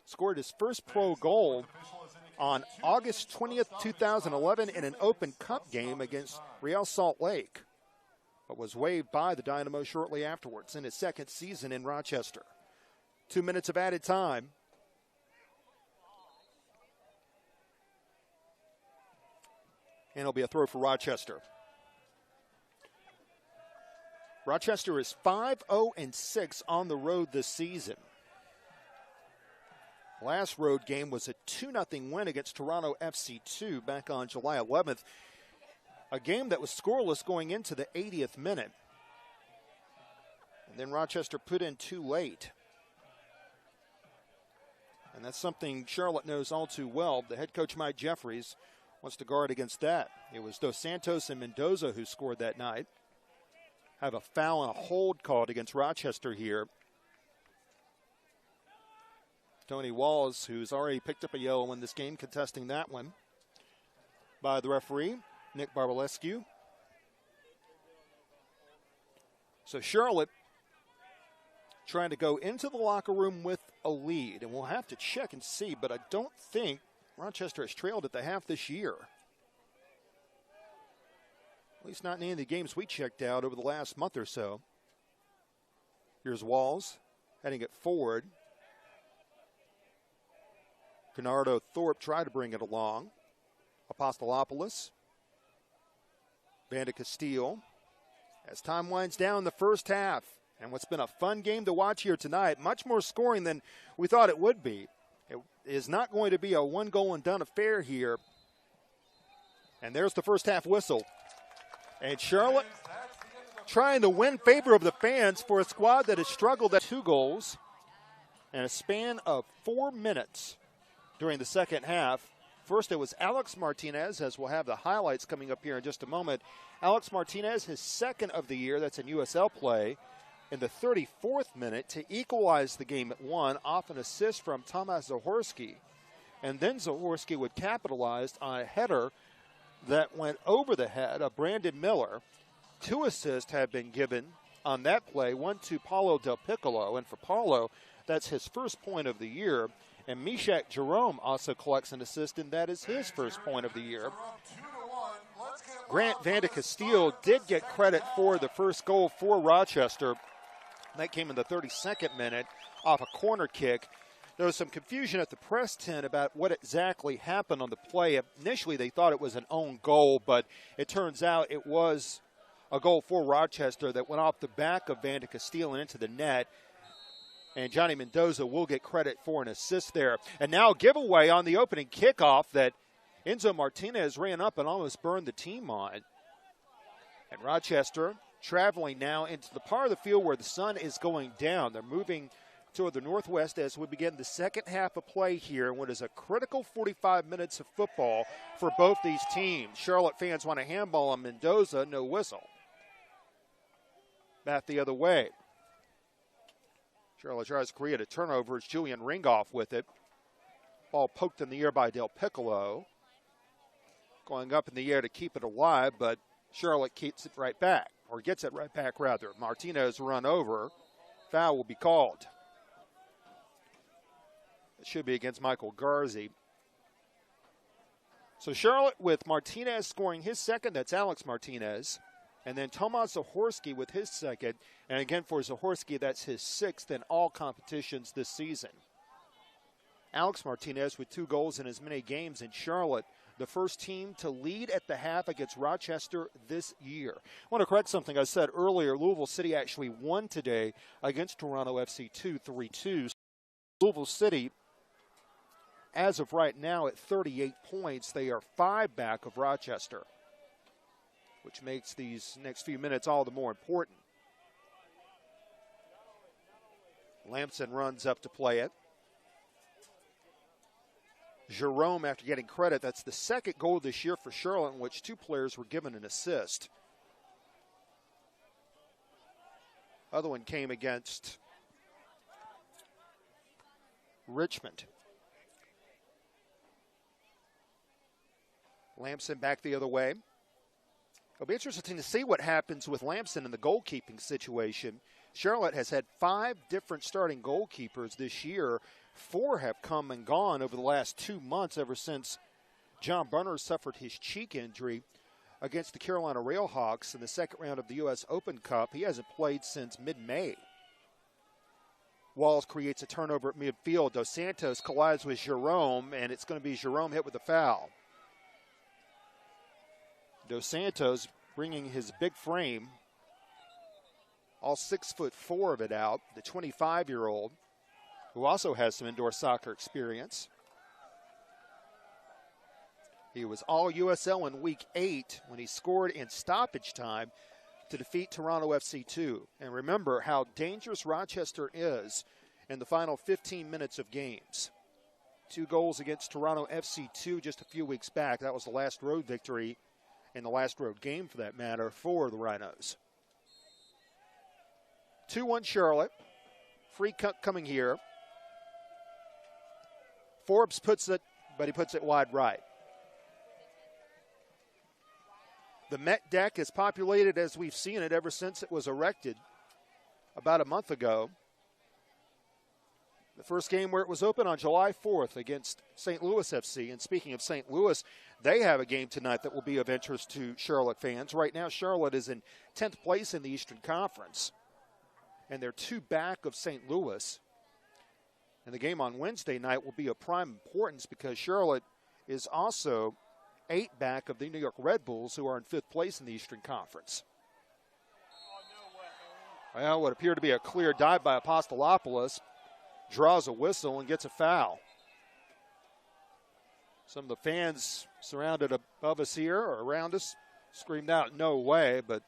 scored his first pro goal on August 20th, 2011 in an Open Cup game against Real Salt Lake, but was waived by the Dynamo shortly afterwards in his second season in Rochester. 2 minutes of added time. And it'll be a throw for Rochester. Rochester is 5-0-6 on the road this season. Last road game was a 2-0 win against Toronto FC2 back on July 11th. A game that was scoreless going into the 80th minute. And then Rochester put in too late. And that's something Charlotte knows all too well. The head coach, Mike Jeffries, wants to guard against that. It was Dos Santos and Mendoza who scored that night. Have a foul and a hold called against Rochester here. Tony Walls, who's already picked up a yellow in this game, contesting that one by the referee, Nick Volesky. So Charlotte trying to go into the locker room with a lead, and we'll have to check and see, but I don't think Rochester has trailed at the half this year. At least not in any of the games we checked out over the last month or so. Here's Walls heading it forward. Bernardo Thorpe tried to bring it along. Apostolopoulos. Vanda Casteele. As time winds down the first half, and what's been a fun game to watch here tonight, much more scoring than we thought it would be. It is not going to be a one-goal-and-done affair here. And there's the first half whistle. And Charlotte trying to win favor of the fans for a squad that has struggled at 2 goals in a span of 4 minutes during the second half. First, it was Alex Martinez, as we'll have the highlights coming up here in just a moment. Alex Martinez, his second of the year, that's in USL play, in the 34th minute to equalize the game at 1 off an assist from Tomasz Zahorsky. And then Zahorsky would capitalize on a header that went over the head of Brandon Miller. 2 assists have been given on that play, 1 to Paulo Del Piccolo. And for Paulo, that's his first point of the year. And Mishak Jerome also collects an assist, and that is his first point of the year. Grant Vanda Casteele did get credit for the first goal for Rochester. That came in the 32nd minute off a corner kick. There was some confusion at the press tent about what exactly happened on the play. Initially, they thought it was an own goal, but it turns out it was a goal for Rochester that went off the back of Vanda Casteele and into the net. And Johnny Mendoza will get credit for an assist there. And now a giveaway on the opening kickoff that Enzo Martinez ran up and almost burned the team on. And Rochester traveling now into the part of the field where the sun is going down. They're moving toward the northwest as we begin the second half of play here in what is a critical 45 minutes of football for both these teams. Charlotte fans want a handball on Mendoza, no whistle. Back the other way. Charlotte tries to create a turnover. It's Julian Ringoff with it. Ball poked in the air by Del Piccolo. Going up in the air to keep it alive, but Charlotte keeps it right back, or gets it right back rather. Martinez run over. Foul will be called. It should be against Michael Garzi. So Charlotte with Martinez scoring his second. That's Alex Martinez. And then Tomasz Zahorsky with his second. And again for Zahorsky, that's his 6th in all competitions this season. Alex Martinez with 2 goals in as many games in Charlotte. The first team to lead at the half against Rochester this year. I want to correct something I said earlier. Louisville City actually won today against Toronto FC 3-2. Louisville City, as of right now, at 38 points. They are 5 back of Rochester, which makes these next few minutes all the more important. Lamson runs up to play it. Jerome, after getting credit, that's the second goal this year for Charlotte in which 2 players were given an assist. Other one came against Richmond. Lamson back the other way. It'll be interesting to see what happens with Lamson in the goalkeeping situation. Charlotte has had 5 different starting goalkeepers this year. 4 have come and gone over the last 2 months ever since John Brunner suffered his cheek injury against the Carolina Railhawks in the second round of the U.S. Open Cup. He hasn't played since mid-May. Walls creates a turnover at midfield. Dos Santos collides with Jerome, and it's going to be Jerome hit with a foul. Dos Santos bringing his big frame, all 6'4" of it out, the 25-year-old, who also has some indoor soccer experience. He was all USL in Week 8 when he scored in stoppage time to defeat Toronto FC2. And remember how dangerous Rochester is in the final 15 minutes of games. 2 goals against Toronto FC2 just a few weeks back. That was the last road victory, and the last road game for that matter, for the Rhinos. 2-1 Charlotte. Free cut coming here. Forbes puts it, but he puts it wide right. The Met deck is populated as we've seen it ever since it was erected about a month ago. The first game where it was open on July 4th against St. Louis FC. And speaking of St. Louis, they have a game tonight that will be of interest to Charlotte fans. Right now, Charlotte is in 10th place in the Eastern Conference, and they're 2 back of St. Louis. And the game on Wednesday night will be of prime importance because Charlotte is also 8 back of the New York Red Bulls, who are in 5th place in the Eastern Conference. Well, what appeared to be a clear dive by Apostolopoulos draws a whistle and gets a foul. Some of the fans surrounded above us here or around us screamed out, "No way," but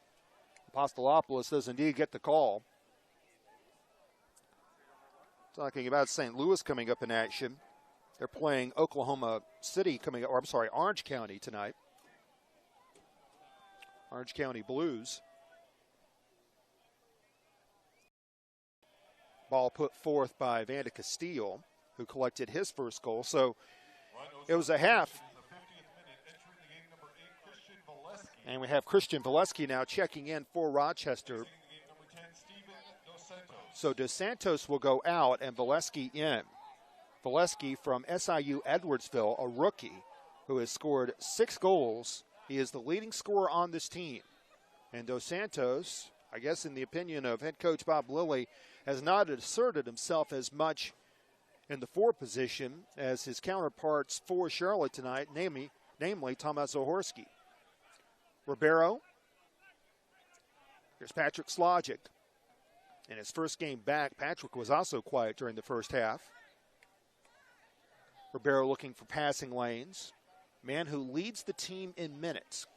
Apostolopoulos does indeed get the call. Talking about St. Louis coming up in action. They're playing Oklahoma City coming up, or I'm sorry, Orange County tonight. Orange County Blues. Ball put forth by Vanda Casteele, who collected his first goal. So it was a half. And we have Christian Volesky now checking in for Rochester. So Dos Santos will go out and Volesky in. Volesky from SIU Edwardsville, a rookie who has scored 6 goals. He is the leading scorer on this team. And Dos Santos, I guess in the opinion of head coach Bob Lilly, has not asserted himself as much in the 4 position as his counterparts for Charlotte tonight, namely Tomas Zahorsky. Ribeiro. Here's Patrick Slogic. In his first game back, Patrick was also quiet during the first half. Ribeiro looking for passing lanes. Man who leads the team in minutes.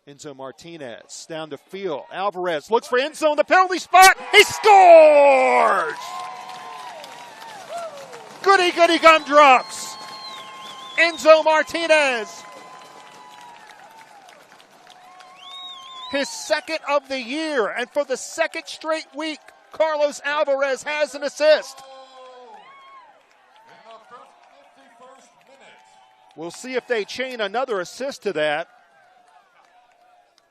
Enzo Martinez down the field. Alvarez looks for Enzo in the penalty spot. He scores! Goody, goody gumdrops. Enzo Martinez. His 2nd of the year. And for the 2nd straight week, Carlos Alvarez has an assist. We'll see if they chain another assist to that.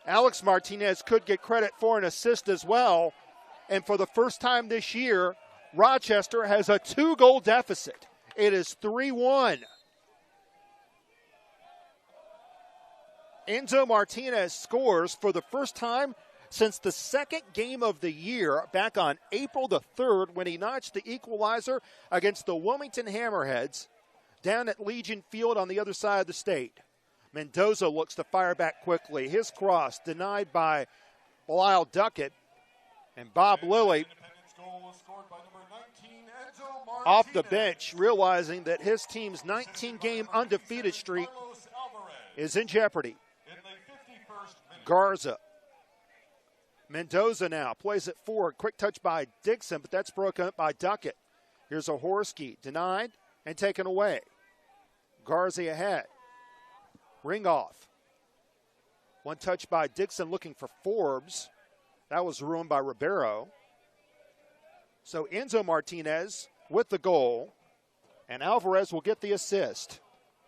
Alex Martinez could get credit for an assist as well. And for the first time this year, Rochester has a 2-goal deficit. It is 3-1. Enzo Martinez scores for the first time since the 2nd game of the year back on April the 3rd when he notched the equalizer against the Wilmington Hammerheads down at Legion Field on the other side of the state. Mendoza looks to fire back quickly. His cross denied by Lyle Duckett. And Bob Lilly off the bench, realizing that his team's 19-game undefeated streak is in jeopardy. Garza. Mendoza now plays it forward. Quick touch by Dixon, but that's broken up by Duckett. Here's Zahorsky, denied and taken away. Garza ahead. Ring off. One touch by Dixon looking for Forbes. That was ruined by Ribeiro. So Enzo Martinez with the goal, and Alvarez will get the assist.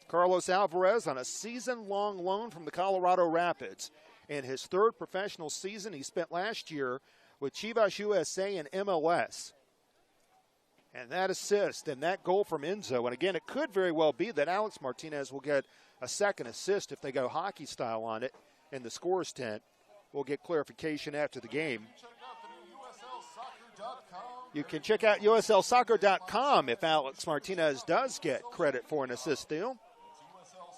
Carlos Alvarez on a season-long loan from the Colorado Rapids. In his third professional season, he spent last year with Chivas USA and MLS. And that assist and that goal from Enzo, and again, it could very well be that Alex Martinez will get a second assist if they go hockey style on it in the scorer's tent. We'll get clarification after the game. You can check out USLsoccer.com if Alex Martinez does get credit for an assist steal.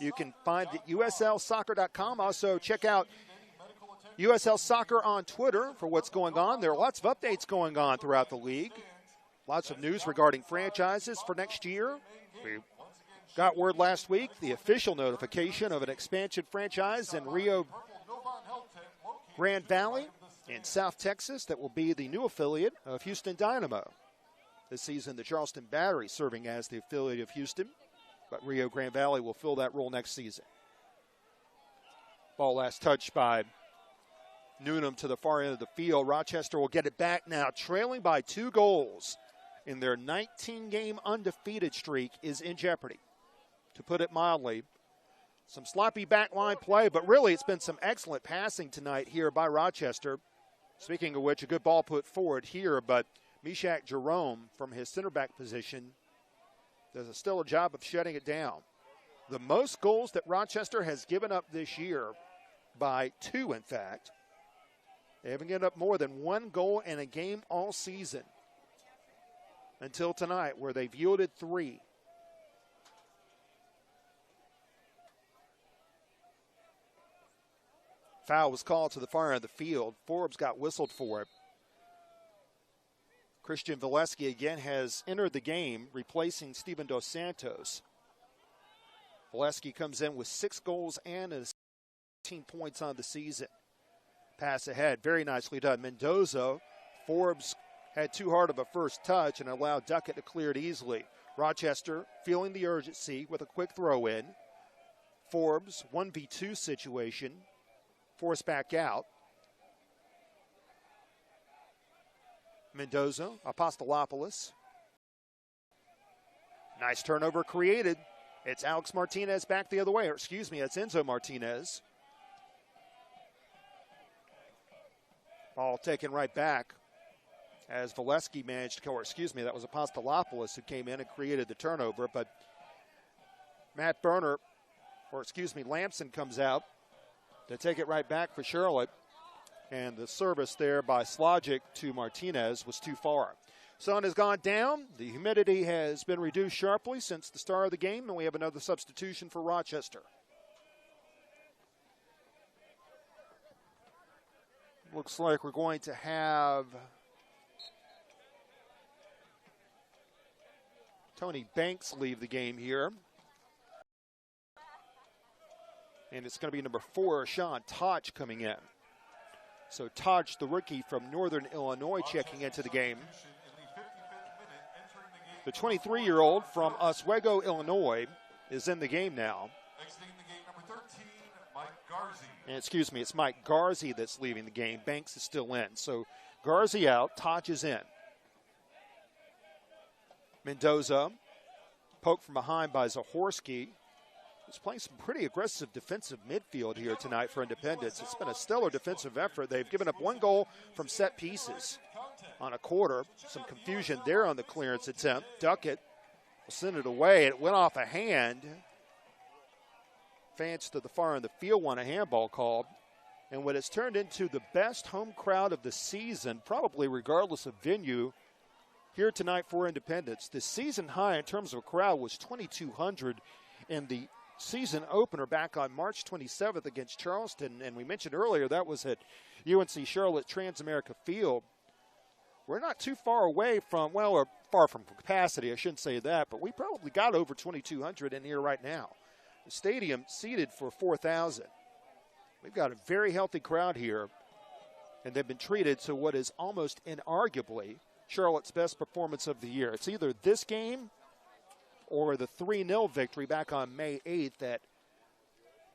You can find it at USLsoccer.com. Also, check out USL Soccer on Twitter for what's going on. There are lots of updates going on throughout the league. Lots of news regarding franchises for next year. We got word last week, the official notification of an expansion franchise in Rio Grande Valley in South Texas that will be the new affiliate of Houston Dynamo. This season, the Charleston Battery serving as the affiliate of Houston, but Rio Grande Valley will fill that role next season. Ball last touched by Newnham to the far end of the field. Rochester will get it back now, trailing by 2 goals. In their 19-game undefeated streak is in jeopardy, to put it mildly. Some sloppy backline play, but really it's been some excellent passing tonight here by Rochester. Speaking of which, a good ball put forward here, but Meshach Jerome from his center back position does a stellar job of shutting it down. The most goals that Rochester has given up this year, by 2 in fact. They haven't given up more than 1 goal in a game all season until tonight, where they've yielded 3. Foul was called to the far end of the field. Forbes got whistled for it. Christian Volesky again has entered the game, replacing Steven Dos Santos. Volesky comes in with 6 goals and 18 points on the season. Pass ahead, very nicely done. Mendoza, Forbes had too hard of a first touch and allowed Duckett to clear it easily. Rochester feeling the urgency with a quick throw in. Forbes, 1v2 situation, forced back out. Mendoza, Apostolopoulos. Nice turnover created. It's Alex Martinez back the other way, or excuse me, it's Enzo Martinez. Ball taken right back as Volesky managed to, or excuse me, that was Apostolopoulos who came in and created the turnover, but Matt Berner, or excuse me, Lamson comes out to take it right back for Charlotte, and the service there by Slogic to Martinez was too far. Sun has gone down. The humidity has been reduced sharply since the start of the game, and we have another substitution for Rochester. Looks like we're going to have Tony Banks leave the game here. And it's going to be number 4, Sean Toch, coming in. So Toch, the rookie from Northern Illinois, checking into the game. The 23-year-old from Oswego, Illinois, is in the game now. Exiting the game, number 13, Mike Garzi. And excuse me, it's Mike Garzi that's leaving the game. Banks is still in. So Garzi out, Toch is in. Mendoza, poked from behind by Zahorsky. He's playing some pretty aggressive defensive midfield here tonight for Independence. It's been a stellar defensive effort. They've given up 1 goal from set pieces on a quarter. Some confusion there on the clearance attempt. Duckett will send it away. It went off a hand. Fans to the far end of the field want a handball called. And what has turned into the best home crowd of the season, probably regardless of venue, here tonight for Independence. The season high in terms of a crowd was 2,200 in the season opener back on March 27th against Charleston. And we mentioned earlier that was at UNC Charlotte Transamerica Field. We're not too far away from, well, or far from capacity, I shouldn't say that, but we probably got over 2,200 in here right now. The stadium seated for 4,000. We've got a very healthy crowd here, and they've been treated to what is almost inarguably Charlotte's best performance of the year. It's either this game or the 3-0 victory back on May 8th at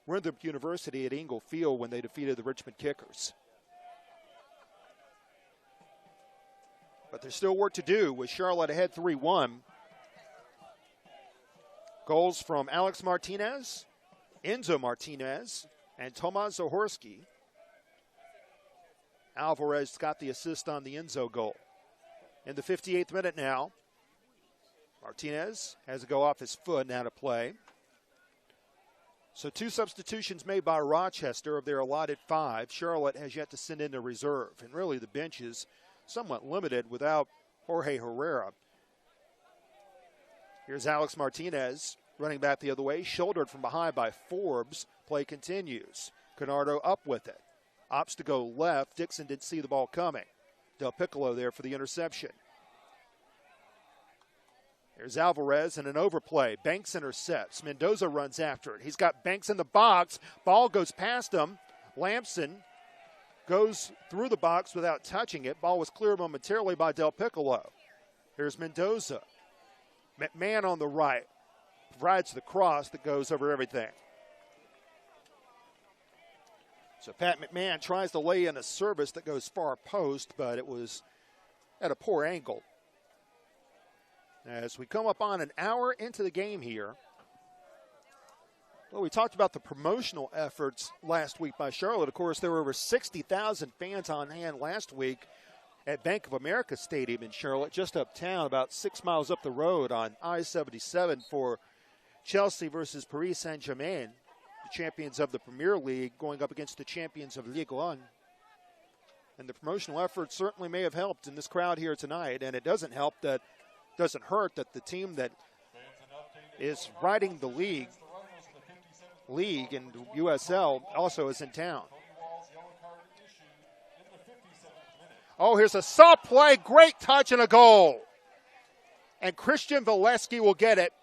Winthrop University at Ingle Field when they defeated the Richmond Kickers. But there's still work to do with Charlotte ahead 3-1. Goals from Alex Martinez, Enzo Martinez, and Tomas Zahorsky. Alvarez got the assist on the Enzo goal. In the 58th minute now, Martinez has to go off his foot now to play. So 2 substitutions made by Rochester of their allotted 5. Charlotte has yet to send in a reserve. And really the bench is somewhat limited without Jorge Herrera. Here's Alex Martinez running back the other way, shouldered from behind by Forbes. Play continues. Canardo up with it. Opts to go left. Dixon didn't see the ball coming. Del Piccolo there for the interception. Here's Alvarez and an overplay. Banks intercepts. Mendoza runs after it. He's got Banks in the box. Ball goes past him. Lamson goes through the box without touching it. Ball was cleared momentarily by Del Piccolo. Here's Mendoza. McMahon on the right. Provides the cross that goes over everything. So Pat McMahon tries to lay in a service that goes far post, but it was at a poor angle. As we come up on an hour into the game here, well, we talked about the promotional efforts last week by Charlotte. Of course, there were over 60,000 fans on hand last week at Bank of America Stadium in Charlotte, just uptown, about 6 miles up the road on I-77 for Chelsea versus Paris Saint-Germain, the champions of the Premier League, going up against the champions of Ligue 1. And the promotional effort certainly may have helped in this crowd here tonight, and it doesn't hurt that the team that is riding the league in USL also is in town. Oh, here's a soft play, great touch and a goal. And Christian Volesky will get it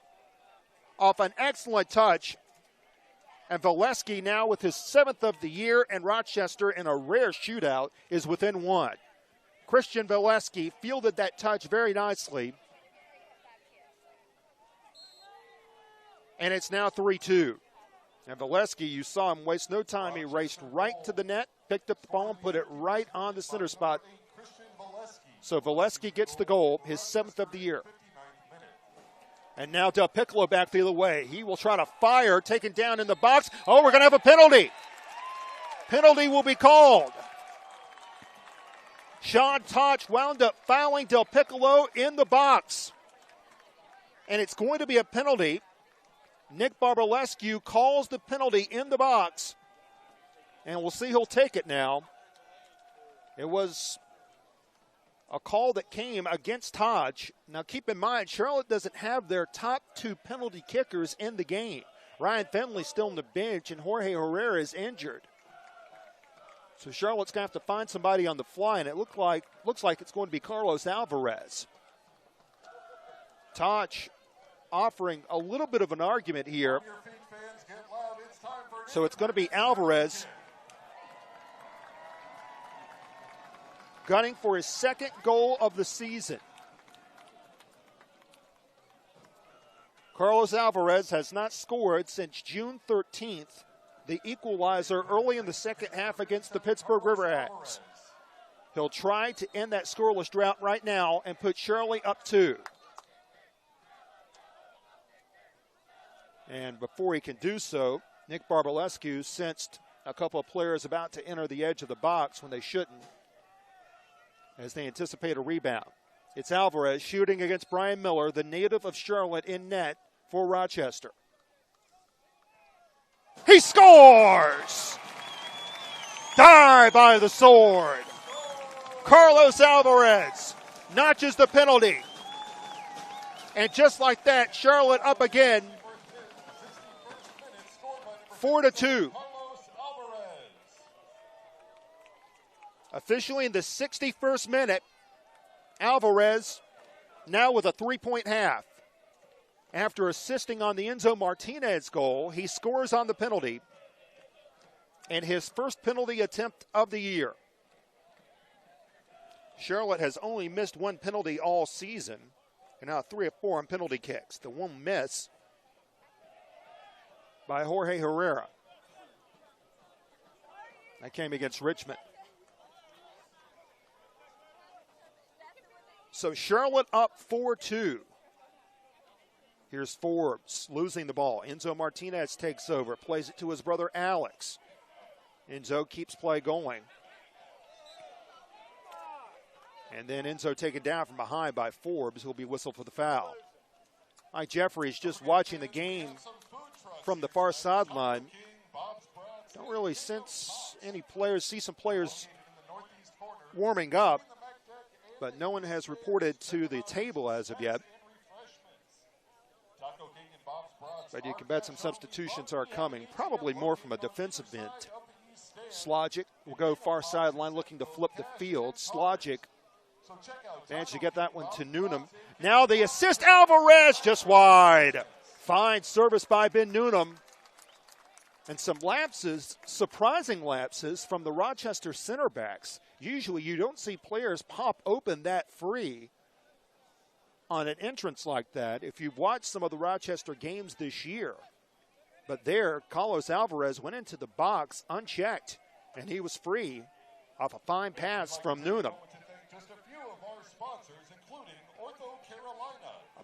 off an excellent touch. And Volesky now with his 7th of the year, and Rochester in a rare shootout is within 1. Christian Volesky fielded that touch very nicely. And it's now 3-2. And Volesky, you saw him waste no time. He raced right to the net, picked up the ball, and put it right on the center spot. So Volesky gets the goal, his 7th of the year. And now Del Piccolo back the other way. He will try to fire, taken down in the box. Oh, we're going to have a penalty. Penalty will be called. Sean Toch wound up fouling Del Piccolo in the box. And it's going to be a penalty. Nick Barbalescu calls the penalty in the box. And we'll see who'll take it now. It was a call that came against Hodge. Now keep in mind, Charlotte doesn't have their top 2 penalty kickers in the game. Ryan Finley's still on the bench, and Jorge Herrera is injured. So Charlotte's going to have to find somebody on the fly, and it looks like it's going to be Carlos Alvarez. Toch offering a little bit of an argument here. So it's going to be Alvarez gunning for his 2nd goal of the season. Carlos Alvarez has not scored since June 13th, the equalizer early in the second half against the Pittsburgh Riverhawks. He'll try to end that scoreless drought right now and put Shirley up 2. And before he can do so, Nick Barbalescu sensed a couple of players about to enter the edge of the box when they shouldn't, as they anticipate a rebound. It's Alvarez shooting against Brian Miller, the native of Charlotte, in net for Rochester. He scores! Die by the sword. Carlos Alvarez notches the penalty. And just like that, Charlotte up again, 4-2. Officially in the 61st minute, Alvarez now with a 3-point half. After assisting on the Enzo Martinez goal, he scores on the penalty, and his first penalty attempt of the year. Charlotte has only missed 1 penalty all season, and now 3 of 4 on penalty kicks. The one miss by Jorge Herrera. That came against Richmond. So Charlotte up 4-2. Here's Forbes losing the ball. Enzo Martinez takes over, plays it to his brother Alex. Enzo keeps play going. And then Enzo taken down from behind by Forbes, who will be whistled for the foul. Mike Jeffries just watching the game from the far sideline. Don't really sense any players, see some players warming up, but no one has reported to the table as of yet. But you can bet some substitutions are coming, probably more from a defensive end. Slogic will go far sideline looking to flip the field. Slogic managed to get that one to Noonan. Now the assist, Alvarez just wide. Fine service by Ben Noonan. And some lapses, surprising lapses from the Rochester center backs. Usually you don't see players pop open that free on an entrance like that if you've watched some of the Rochester games this year. But there, Carlos Alvarez went into the box unchecked, and he was free off a fine pass from Noonan.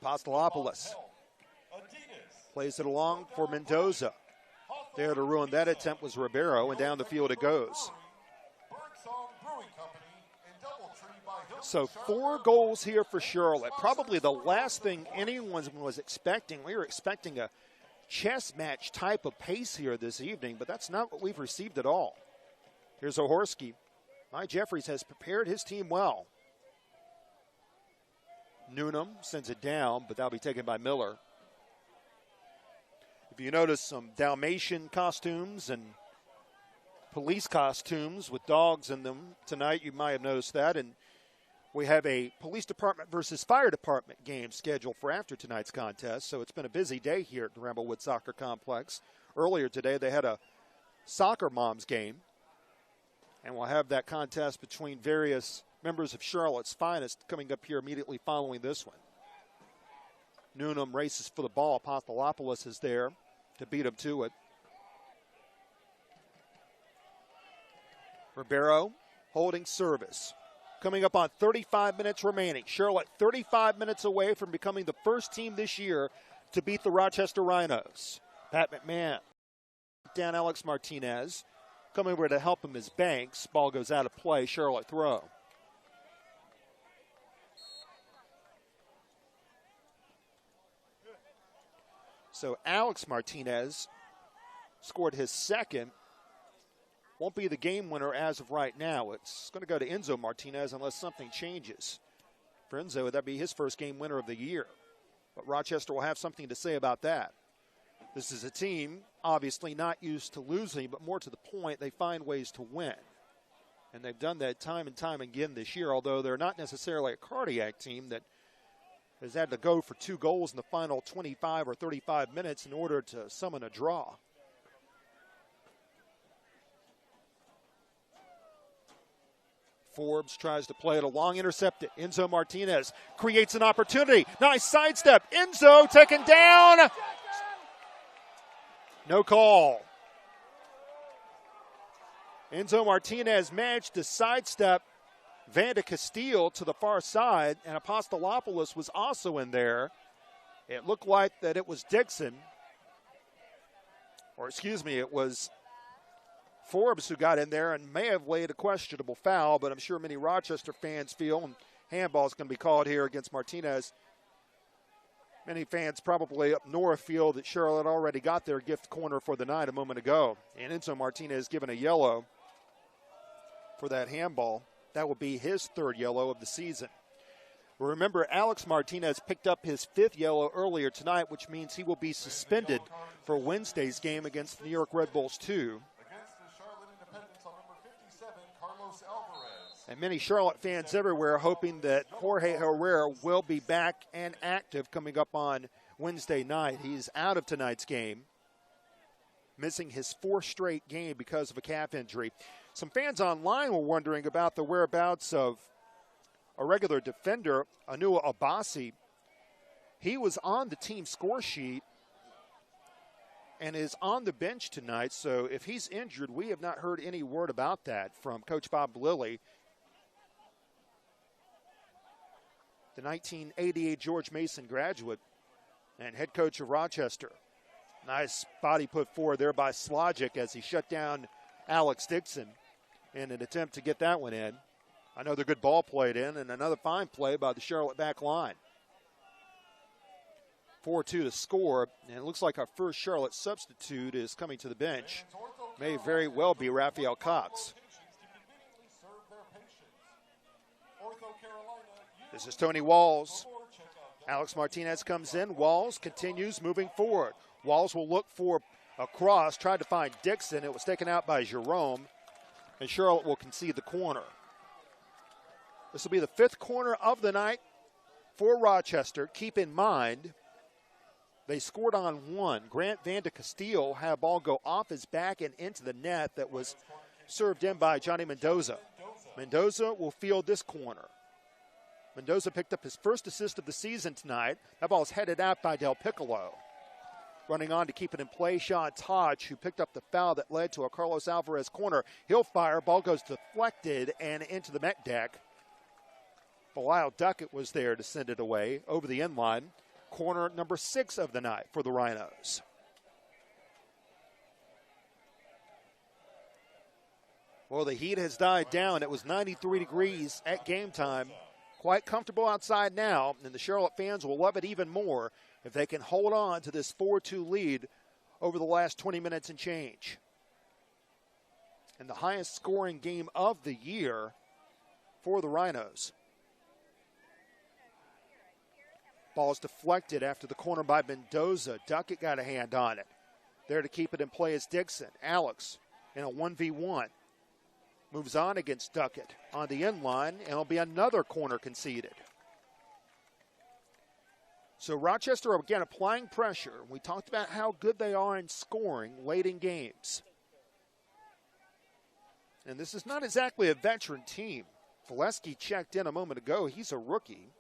Apostolopoulos plays it along for Mendoza. There to ruin that attempt was Ribeiro, and down the field it goes. So 4 goals here for Charlotte. Probably the last thing anyone was expecting. We were expecting a chess match type of pace here this evening, but that's not what we've received at all. Here's Ohorsky. Mike Jeffries has prepared his team well. Noonan sends it down, but that'll be taken by Miller. If you notice some Dalmatian costumes and police costumes with dogs in them tonight, you might have noticed that. And we have a police department versus fire department game scheduled for after tonight's contest. So it's been a busy day here at the Ramblewood Soccer Complex. Earlier today, they had a soccer moms game. And we'll have that contest between various members of Charlotte's finest coming up here immediately following this one. Noonan races for the ball. Apostolopoulos is there to beat him to it. Ribeiro holding service. Coming up on 35 minutes remaining. Charlotte 35 minutes away from becoming the first team this year to beat the Rochester Rhinos. Pat McMahon down Alex Martinez. Coming over to help him is Banks. Ball goes out of play. Charlotte throw. So Alex Martinez scored his second. Won't be the game winner as of right now. It's going to go to Enzo Martinez unless something changes. For Enzo, that'd be his first game winner of the year. But Rochester will have something to say about that. This is a team obviously not used to losing, but more to the point, they find ways to win. And they've done that time and time again this year, although they're not necessarily a cardiac team that has had to go for 2 goals in the final 25 or 35 minutes in order to summon a draw. Forbes tries to play it along, intercepted. Enzo Martinez creates an opportunity. Nice sidestep. Enzo taken down. No call. Enzo Martinez managed to sidestep Vanda Casteele to the far side, and Apostolopoulos was also in there. It looked like that it was Dixon, or excuse me, it was Forbes who got in there and may have laid a questionable foul, but I'm sure many Rochester fans feel, and handball is going to be called here against Martinez. Many fans probably up north feel that Charlotte already got their gift corner for the night a moment ago. And Enzo Martinez given a yellow for that handball. That will be his 3rd yellow of the season. Remember, Alex Martinez picked up his 5th yellow earlier tonight, which means he will be suspended for Wednesday's game against the New York Red Bulls 2. And many Charlotte fans everywhere hoping that Jorge Herrera will be back and active coming up on Wednesday night. He's out of tonight's game, missing his 4th straight game because of a calf injury. Some fans online were wondering about the whereabouts of a regular defender, Anua Abasi. He was on the team score sheet and is on the bench tonight, so if he's injured, we have not heard any word about that from Coach Bob Lilly. The 1988 George Mason graduate and head coach of Rochester. Nice body put forward there by Slogic as he shut down Alex Dixon in an attempt to get that one in. Another good ball played in, and another fine play by the Charlotte back line. 4-2 to score, and it looks like our first Charlotte substitute is coming to the bench. May very well be Raphael Cox. This is Tony Walls. Alex Martinez comes in. Walls continues moving forward. Walls will look for a cross, tried to find Dixon. It was taken out by Jerome, and Charlotte will concede the corner. This will be the 5th corner of the night for Rochester. Keep in mind, they scored on one. Grant Van de Casteele had a ball go off his back and into the net that was served in by Johnny Mendoza. Mendoza will field this corner. Mendoza picked up his first assist of the season tonight. That ball is headed out by Del Piccolo. Running on to keep it in play, Sean Todge, who picked up the foul that led to a Carlos Alvarez corner. He'll fire. Ball goes deflected and into the net deck. Belial Duckett was there to send it away over the end line. Corner number 6 of the night for the Rhinos. Well, the heat has died down. It was 93 degrees at game time. Quite comfortable outside now, and the Charlotte fans will love it even more if they can hold on to this 4-2 lead over the last 20 minutes and change. And the highest scoring game of the year for the Rhinos. Ball is deflected after the corner by Mendoza. Duckett got a hand on it. There to keep it in play is Dixon. Alex in a 1v1. Moves on against Duckett on the end line, and it'll be another corner conceded. So Rochester, again, applying pressure. We talked about how good they are in scoring late in games. And this is not exactly a veteran team. Volesky checked in a moment ago. He's a rookie.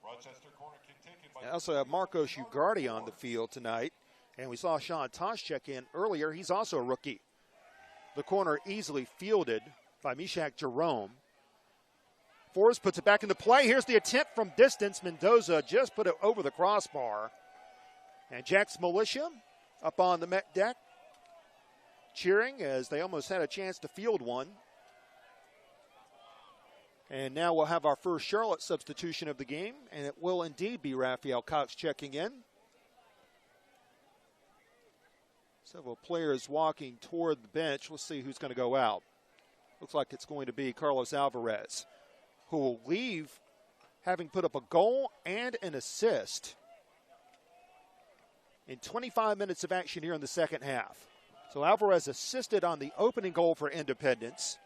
Rochester corner kick taken by I also have Marcos Ugardi on the field tonight. And we saw Sean Tosh check in earlier. He's also a rookie. The corner easily fielded by Mishak Jerome. Forrest puts it back into play. Here's the attempt from distance. Mendoza just put it over the crossbar. And Jack's Militia up on the Met deck, cheering as they almost had a chance to field one. And now we'll have our first Charlotte substitution of the game, and it will indeed be Raphael Cox checking in. Several players walking toward the bench. We'll see who's going to go out. Looks like it's going to be Carlos Alvarez, who will leave having put up a goal and an assist in 25 minutes of action here in the second half. So Alvarez assisted on the opening goal for Independence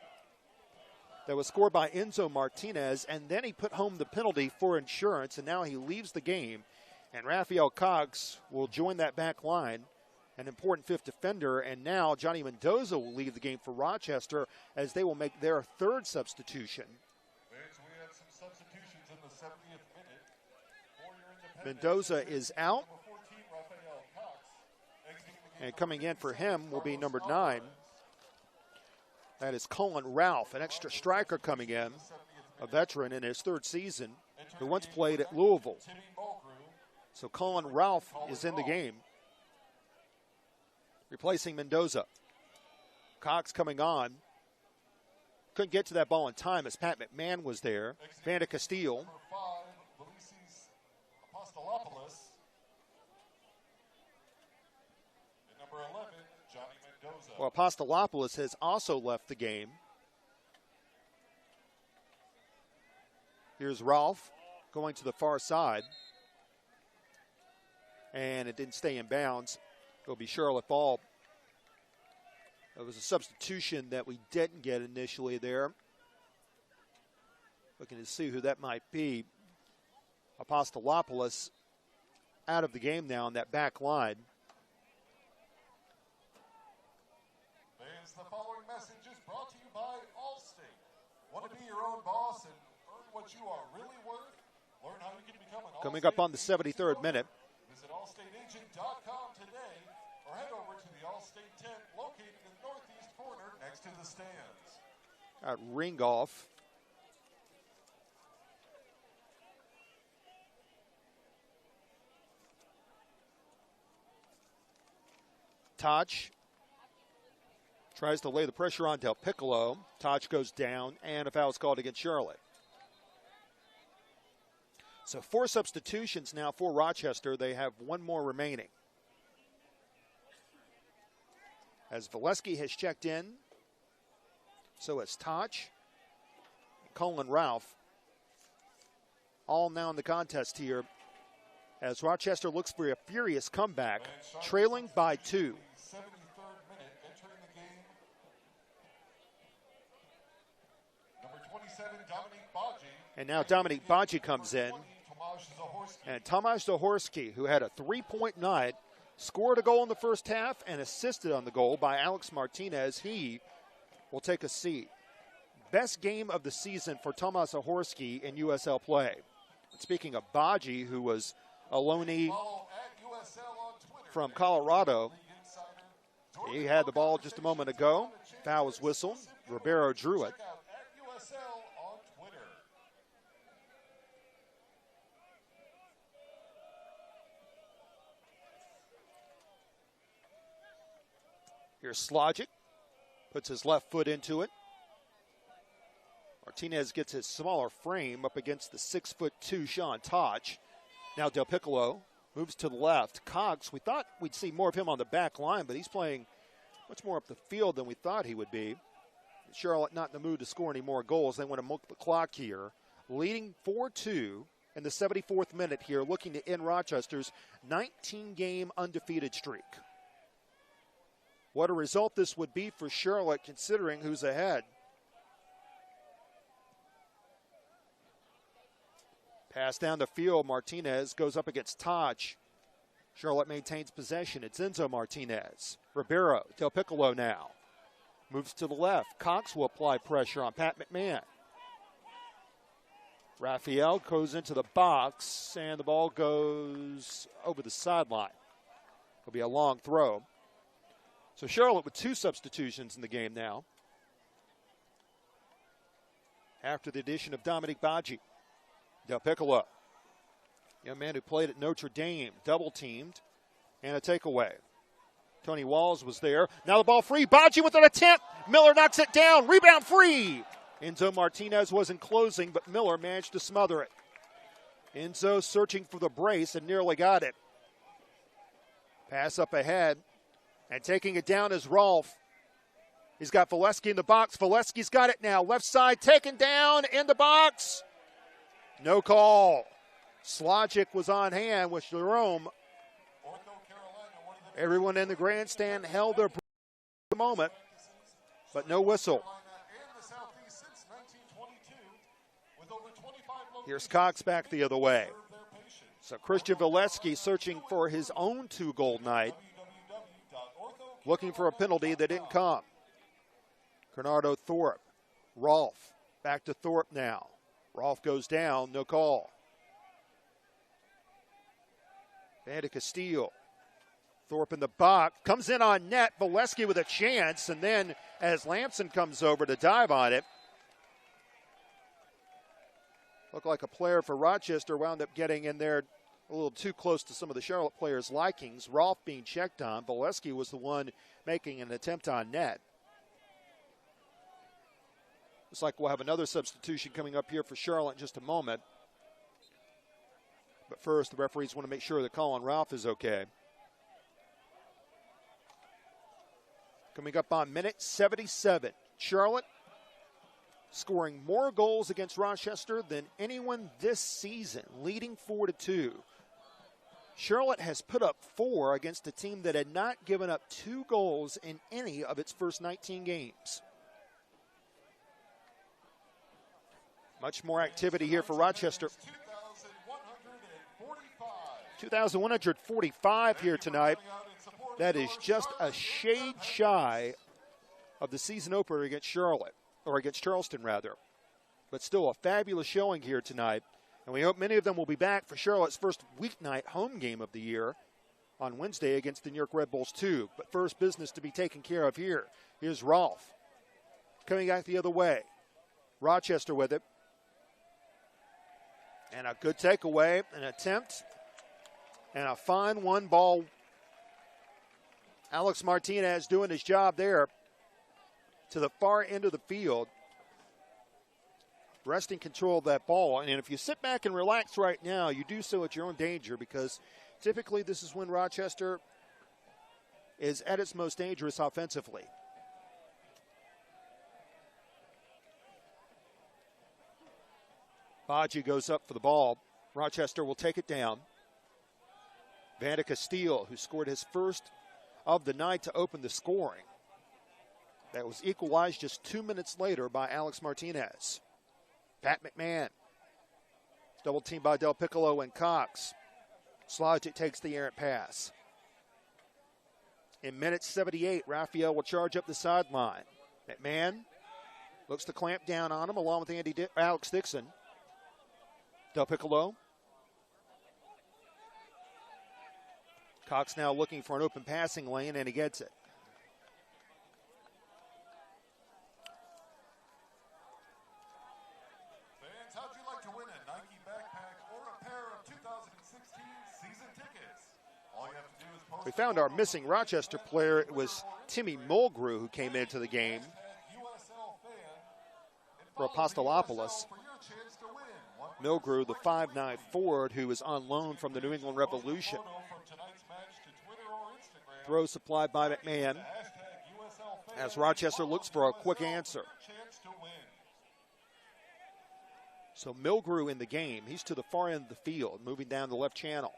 that was scored by Enzo Martinez, and then he put home the penalty for insurance, and now he leaves the game. And Raphael Cox will join that back line, an important 5th defender, and now Johnny Mendoza will leave the game for Rochester as they will make their 3rd substitution. We had some substitutions in the 70th minute. For your Mendoza is out, Number 14, Raphael Cox. Exiting the game and coming in for him will be number 9. That is Colin Ralph, an extra striker coming in, a veteran in his 3rd season, who once played at Louisville. So Colin Ralph is in the game, replacing Mendoza. Cox coming on. Couldn't get to that ball in time as Pat McMahon was there. Van de Casteele. Number 5, Volesky Apostolopoulos. And number 11, Johnny Mendoza. Well, Apostolopoulos has also left the game. Here's Ralph going to the far side. And it didn't stay in bounds. It'll be Charlotte ball. It was a substitution that we didn't get initially there. Looking to see who that might be. Apostolopoulos out of the game now on that back line. Fans, the following message is brought to you by Allstate. Want to be your own boss and earn what you are really worth? Learn how you can become an Coming up on the Allstate 73rd minute. Visit allstateagent.com today or head over to the Allstate tent located in the northeast corner next to the stands. At Ringolf. Toch tries to lay the pressure on Del Piccolo. Toch goes down, and a foul is called against Charlotte. So 4 substitutions now for Rochester. They have 1 more remaining. As Volesky has checked in, so has Toch, Colin Ralph, all now in the contest here as Rochester looks for a furious comeback, trailing by 2. 73rd minute, entering the game, number 27, Dominique Baji. And now Dominique Baji comes in. And Tomasz Zahorsky, who had a 3-point night, scored a goal in the first half and assisted on the goal by Alex Martinez. He will take a seat. Best game of the season for Tomasz Zahorsky in USL play. Speaking of Baji, who was a loanee from Colorado, he had the ball just a moment ago. Foul was whistled. Ribeiro drew it. Here's Slogic, puts his left foot into it. Martinez gets his smaller frame up against the 6'2" Sean Toch. Now Del Piccolo moves to the left. Cox, we thought we'd see more of him on the back line, but he's playing much more up the field than we thought he would be. Charlotte not in the mood to score any more goals. They want to milk the clock here. Leading 4-2 in the 74th minute here, looking to end Rochester's 19-game undefeated streak. What a result this would be for Charlotte, considering who's ahead. Pass down the field. Martinez goes up against Toch. Charlotte maintains possession. It's Enzo Martinez. Ribeiro, Del Piccolo now. Moves to the left. Cox will apply pressure on Pat McMahon. Raphael goes into the box, and the ball goes over the sideline. It'll be a long throw. So Charlotte with 2 substitutions in the game now. After the addition of Dominique Baji. Del Piccolo, young man who played at Notre Dame, double-teamed, and a takeaway. Tony Walls was there. Now the ball free. Baji with an attempt. Miller knocks it down. Rebound free. Enzo Martinez wasn't closing, but Miller managed to smother it. Enzo searching for the brace and nearly got it. Pass up ahead. And taking it down is Rolfe. He's got Volesky in the box. Volesky's got it now. Left side taken down in the box. No call. Slogic was on hand with Jerome. Everyone in the grandstand held their breath for a moment, but no whistle. Here's Cox back the other way. So Christian Volesky searching for his own 2-goal night, looking for a penalty that didn't come. Bernardo Thorpe. Rolfe. Back to Thorpe now. Rolfe goes down. No call. Van de Casteele. Thorpe in the box. Comes in on net. Volesky with a chance. And then as Lamson comes over to dive on it, looked like a player for Rochester wound up getting in there a little too close to some of the Charlotte players' likings. Rolfe being checked on. Volesky was the one making an attempt on net. Looks like we'll have another substitution coming up here for Charlotte in just a moment. But first, the referees want to make sure that Colin Ralph is okay. Coming up on minute 77. Charlotte scoring more goals against Rochester than anyone this season, leading 4-2. Charlotte has put up 4 against a team that had not given up 2 goals in any of its first 19 games. Much more activity here for Rochester. 2,145 here tonight. That is just a shade shy of the season opener against Charlotte, or against Charleston rather. But still a fabulous showing here tonight. And we hope many of them will be back for Charlotte's first weeknight home game of the year on Wednesday against the New York Red Bulls 2. But first business to be taken care of here. Here's Rolfe coming back the other way. Rochester with it. And a good takeaway, an attempt, and a fine 1-ball Alex Martinez doing his job there to the far end of the field, wresting control of that ball. And if you sit back and relax right now, you do so at your own danger, because typically this is when Rochester is at its most dangerous offensively. Baji goes up for the ball. Rochester will take it down. Casteele, who scored his first of the night to open the scoring. That was equalized just 2 minutes later by Alex Martinez. Pat McMahon. Double teamed by Del Piccolo and Cox. Slogic takes the errant pass. In minute 78, Raphael will charge up the sideline. McMahon looks to clamp down on him along with Alex Dixon. Del Piccolo. Cox now looking for an open passing lane, and he gets it. Fans, how'd you like to win a Nike backpack or a pair of 2016 season tickets? All you have to do is post. We found our missing Rochester player. It was Timmy Mulgrew who came into the game for Apostolopoulos. Mulgrew, the 5'9" forward who is on loan from the New England Revolution. Throw supplied by McMahon as Rochester looks for a quick answer. So Mulgrew in the game. He's to the far end of the field, moving down the left channel.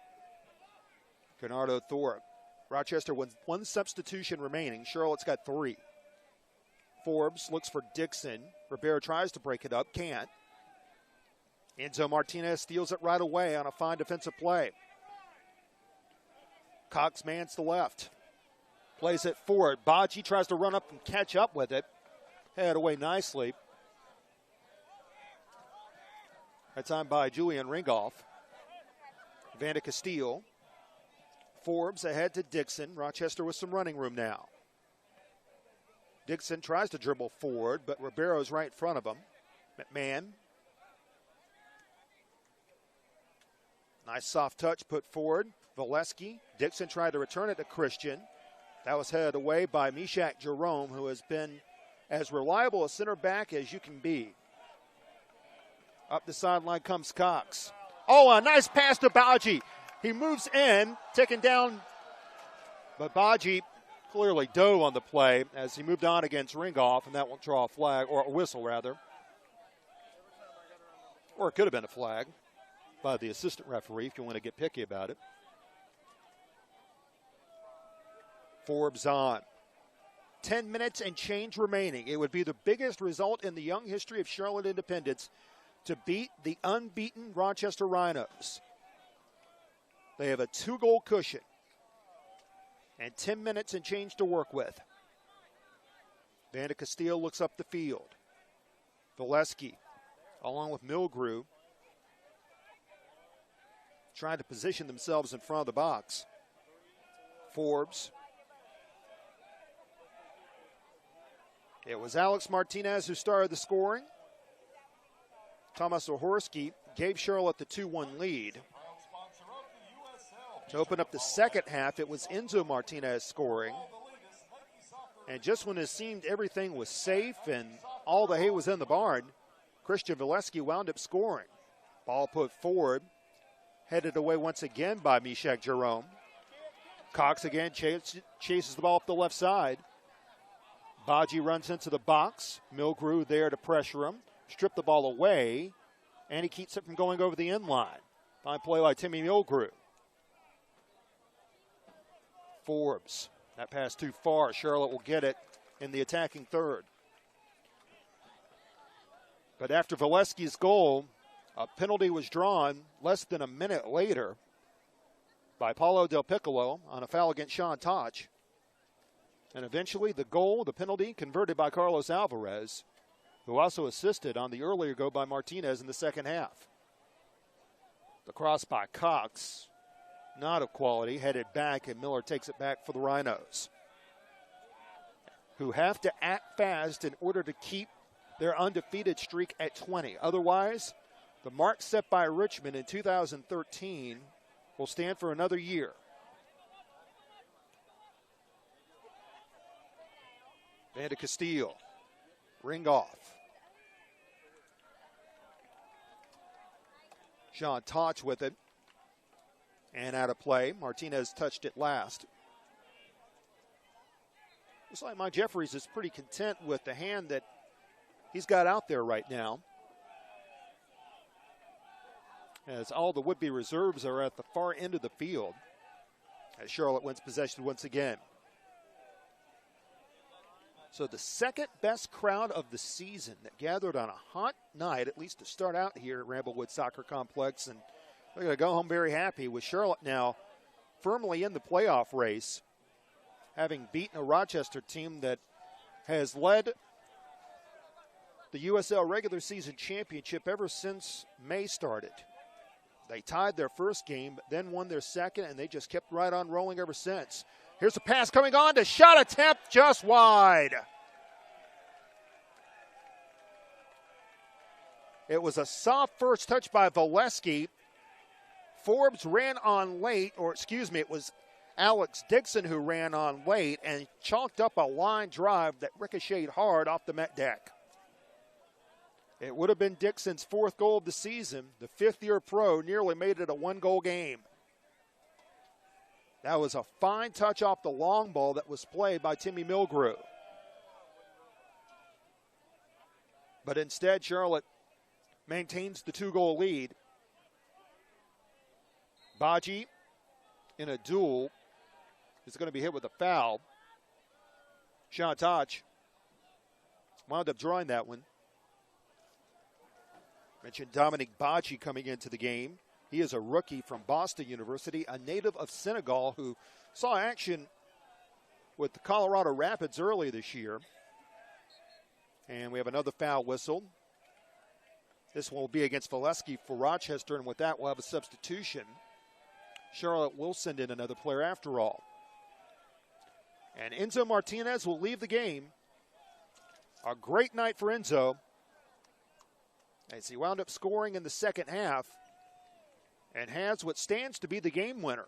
Bernardo Thorpe. Rochester with one substitution remaining. Charlotte's got 3. Forbes looks for Dixon. Ribeiro tries to break it up, can't. Enzo Martinez steals it right away on a fine defensive play. Cox mans the left. Plays it forward. Baji tries to run up and catch up with it. Head away nicely. That time by Julian Ringolf. Casteele. Forbes ahead to Dixon. Rochester with some running room now. Dixon tries to dribble forward, but Ribeiro's right in front of him. McMahon. Nice soft touch put forward. Volesky. Dixon tried to return it to Christian. That was headed away by Meshach Jerome, who has been as reliable a center back as you can be. Up the sideline comes Cox. Oh, a nice pass to Baji. He moves in, taken down, but Baji clearly dove on the play as he moved on against Ringolf, and that won't draw a flag, or a whistle rather. Or it could have been a flag by the assistant referee if you want to get picky about it. Forbes on. 10 minutes and change remaining. It would be the biggest result in the young history of Charlotte Independence to beat the unbeaten Rochester Rhinos. They have a 2-goal cushion and 10 minutes and change to work with. Casteele looks up the field. Volesky, along with Mulgrew, trying to position themselves in front of the box. Forbes. It was Alex Martinez who started the scoring. Thomas Ohorski gave Charlotte the 2-1 lead. To open up the second half, it was Enzo Martinez scoring. And just when it seemed everything was safe and all the hay was in the barn, Christian Volesky wound up scoring. Ball put forward, headed away once again by Meshach Jerome. Cox again chases the ball up the left side. Baji runs into the box. Mulgrew there to pressure him. Strip the ball away, and he keeps it from going over the end line. Fine play by Timmy Mulgrew. Forbes. That pass too far. Charlotte will get it in the attacking third. But after Volesky's goal, a penalty was drawn less than a minute later by Paulo Del Piccolo on a foul against Sean Toch. And eventually the goal, the penalty, converted by Carlos Alvarez, who also assisted on the earlier goal by Martinez in the second half. The cross by Cox, not of quality, headed back, and Miller takes it back for the Rhinos, who have to act fast in order to keep their undefeated streak at 20. Otherwise, the mark set by Richmond in 2013 will stand for another year. Casteele. Ring off. Sean Toch with it. And out of play. Martinez touched it last. Looks like Mike Jeffries is pretty content with the hand that he's got out there right now, as all the would-be reserves are at the far end of the field, as Charlotte wins possession once again. So the second best crowd of the season that gathered on a hot night, at least to start out here at Ramblewood Soccer Complex, and they're going to go home very happy with Charlotte now firmly in the playoff race, having beaten a Rochester team that has led the USL regular season championship ever since May started. They tied their first game, then won their second, and they just kept right on rolling ever since. Here's a pass coming on to shot attempt just wide. It was a soft first touch by Volesky. Forbes ran on late, it was Alex Dixon who ran on late and chalked up a line drive that ricocheted hard off the net deck. It would have been Dixon's fourth goal of the season. The fifth-year pro nearly made it a one-goal game. That was a fine touch off the long ball that was played by Timmy Milgrew. But instead, Charlotte maintains the two-goal lead. Baji, in a duel, is going to be hit with a foul. Sean Toch wound up drawing that one. Mentioned Dominic Baji coming into the game. He is a rookie from Boston University, a native of Senegal who saw action with the Colorado Rapids early this year. And we have another foul whistle. This one will be against Volesky for Rochester, and with that we'll have a substitution. Charlotte will send in another player after all. And Enzo Martinez will leave the game. A great night for Enzo, as he wound up scoring in the second half and has what stands to be the game winner.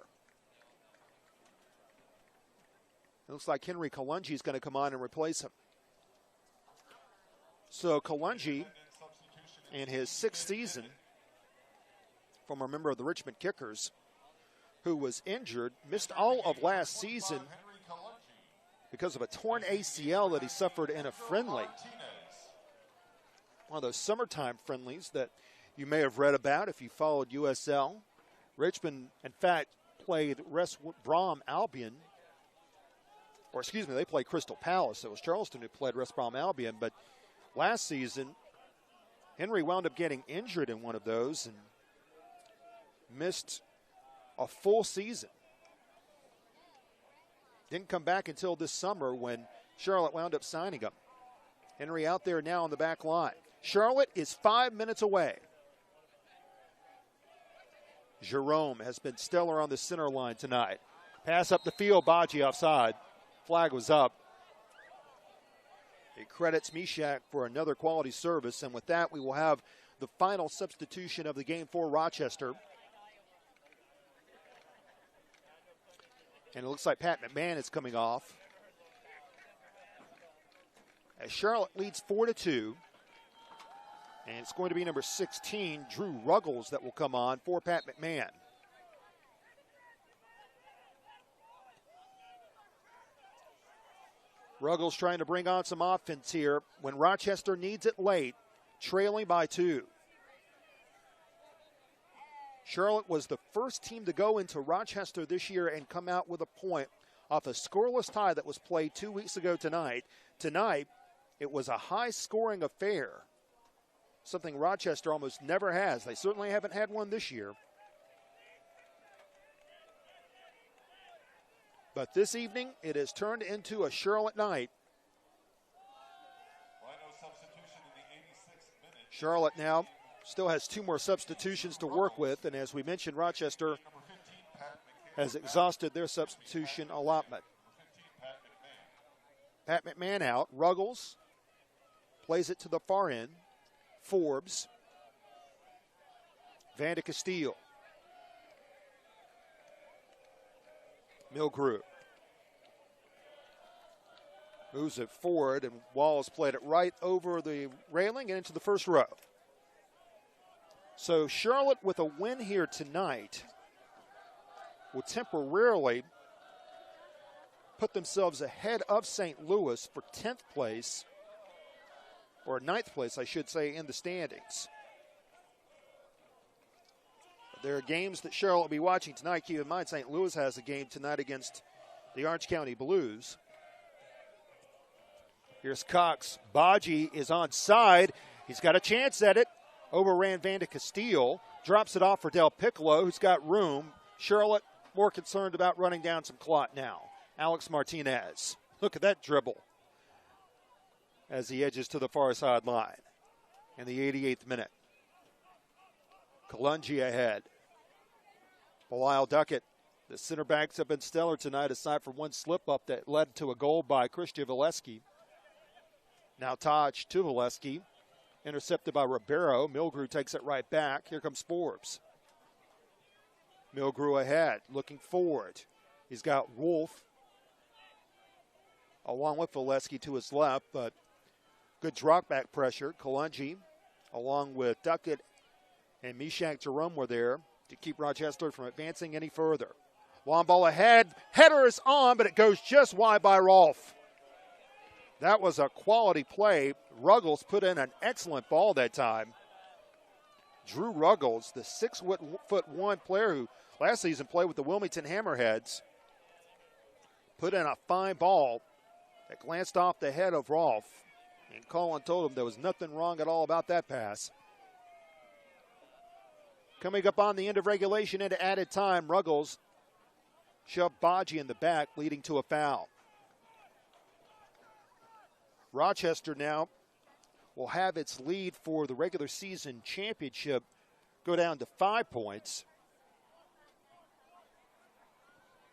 It looks like Henry Kalungi is going to come on and replace him. So Kalungi, in his sixth season, former member of the Richmond Kickers, who was injured, missed all of last season because of a torn ACL that he suffered in a friendly. One of those summertime friendlies that you may have read about if you followed USL. Richmond, in fact, played West Brom Albion. They played Crystal Palace. It was Charleston who played West Brom Albion. But last season, Henry wound up getting injured in one of those and missed a full season. Didn't come back until this summer when Charlotte wound up signing him. Henry out there now on the back line. Charlotte is 5 minutes away. Jerome has been stellar on the center line tonight. Pass up the field, Baji offside. Flag was up. He credits Mishak for another quality service, and with that we will have the final substitution of the game for Rochester. And it looks like Pat McMahon is coming off, as Charlotte leads 4-2. And it's going to be number 16, Drew Ruggles, that will come on for Pat McMahon. Ruggles trying to bring on some offense here when Rochester needs it late, trailing by 2. Charlotte was the first team to go into Rochester this year and come out with a point off a scoreless tie that was played 2 weeks ago tonight. Tonight, it was a high-scoring affair, something Rochester almost never has. They certainly haven't had one this year. But this evening, it has turned into a Charlotte night. Charlotte now still has 2 more substitutions to work with, and as we mentioned, Rochester has exhausted their substitution allotment. Pat McMahon out. Ruggles plays it to the far end. Forbes. Van de Casteele. Milgrew. Moves it forward, and Walls played it right over the railing and into the first row. So Charlotte, with a win here tonight, will temporarily put themselves ahead of St. Louis for 10th place, or 9th place, I should say, in the standings. There are games that Charlotte will be watching tonight. Keep in mind, St. Louis has a game tonight against the Orange County Blues. Here's Cox. Baji is onside. He's got a chance at it. Overran Van de Casteele. Drops it off for Del Piccolo, who's got room. Charlotte more concerned about running down some clock now. Alex Martinez. Look at that dribble as he edges to the far sideline in the 88th minute. Kalungi ahead. Belisle Duckett. The center backs have been stellar tonight, aside from one slip-up that led to a goal by Christian Volesky. Now Taj to Volesky. Intercepted by Ribeiro. Milgrew takes it right back. Here comes Forbes. Milgrew ahead, looking forward. He's got Wolf along with Volesky to his left, but good drop back pressure. Kalungi, along with Duckett and Meshach Jerome, were there to keep Rochester from advancing any further. Long ball ahead. Header is on, but it goes just wide by Rolfe. That was a quality play. Ruggles put in an excellent ball that time. Drew Ruggles, the 6'1" player who last season played with the Wilmington Hammerheads, put in a fine ball that glanced off the head of Rolfe. And Colin told him there was nothing wrong at all about that pass. Coming up on the end of regulation into added time, Ruggles shoved Baji in the back, leading to a foul. Rochester now will have its lead for the regular season championship go down to 5 points.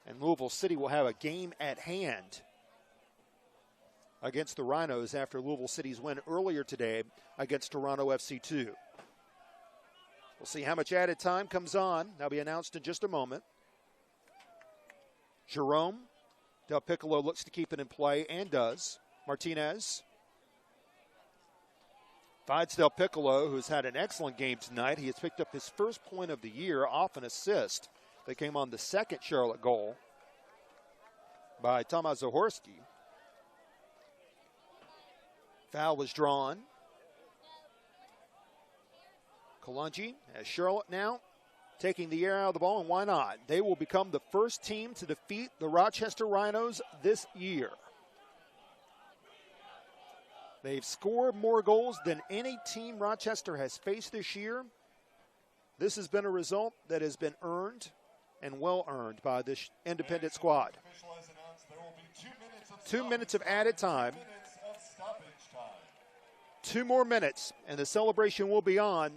And Louisville City will have a game at hand against the Rhinos after Louisville City's win earlier today against Toronto FC2. We'll see how much added time comes on. That'll be announced in just a moment. Jerome, Del Piccolo looks to keep it in play and does. Martinez finds Del Piccolo, who's had an excellent game tonight. He has picked up his first point of the year off an assist that came on the second Charlotte goal by Tomasz Zahorsky. Foul was drawn. Kalungi as Charlotte now taking the air out of the ball, and why not? They will become the first team to defeat the Rochester Rhinos this year. They've scored more goals than any team Rochester has faced this year. This has been a result that has been earned and well earned by this independent squad. 2 minutes of added time. 2 more minutes, and the celebration will be on.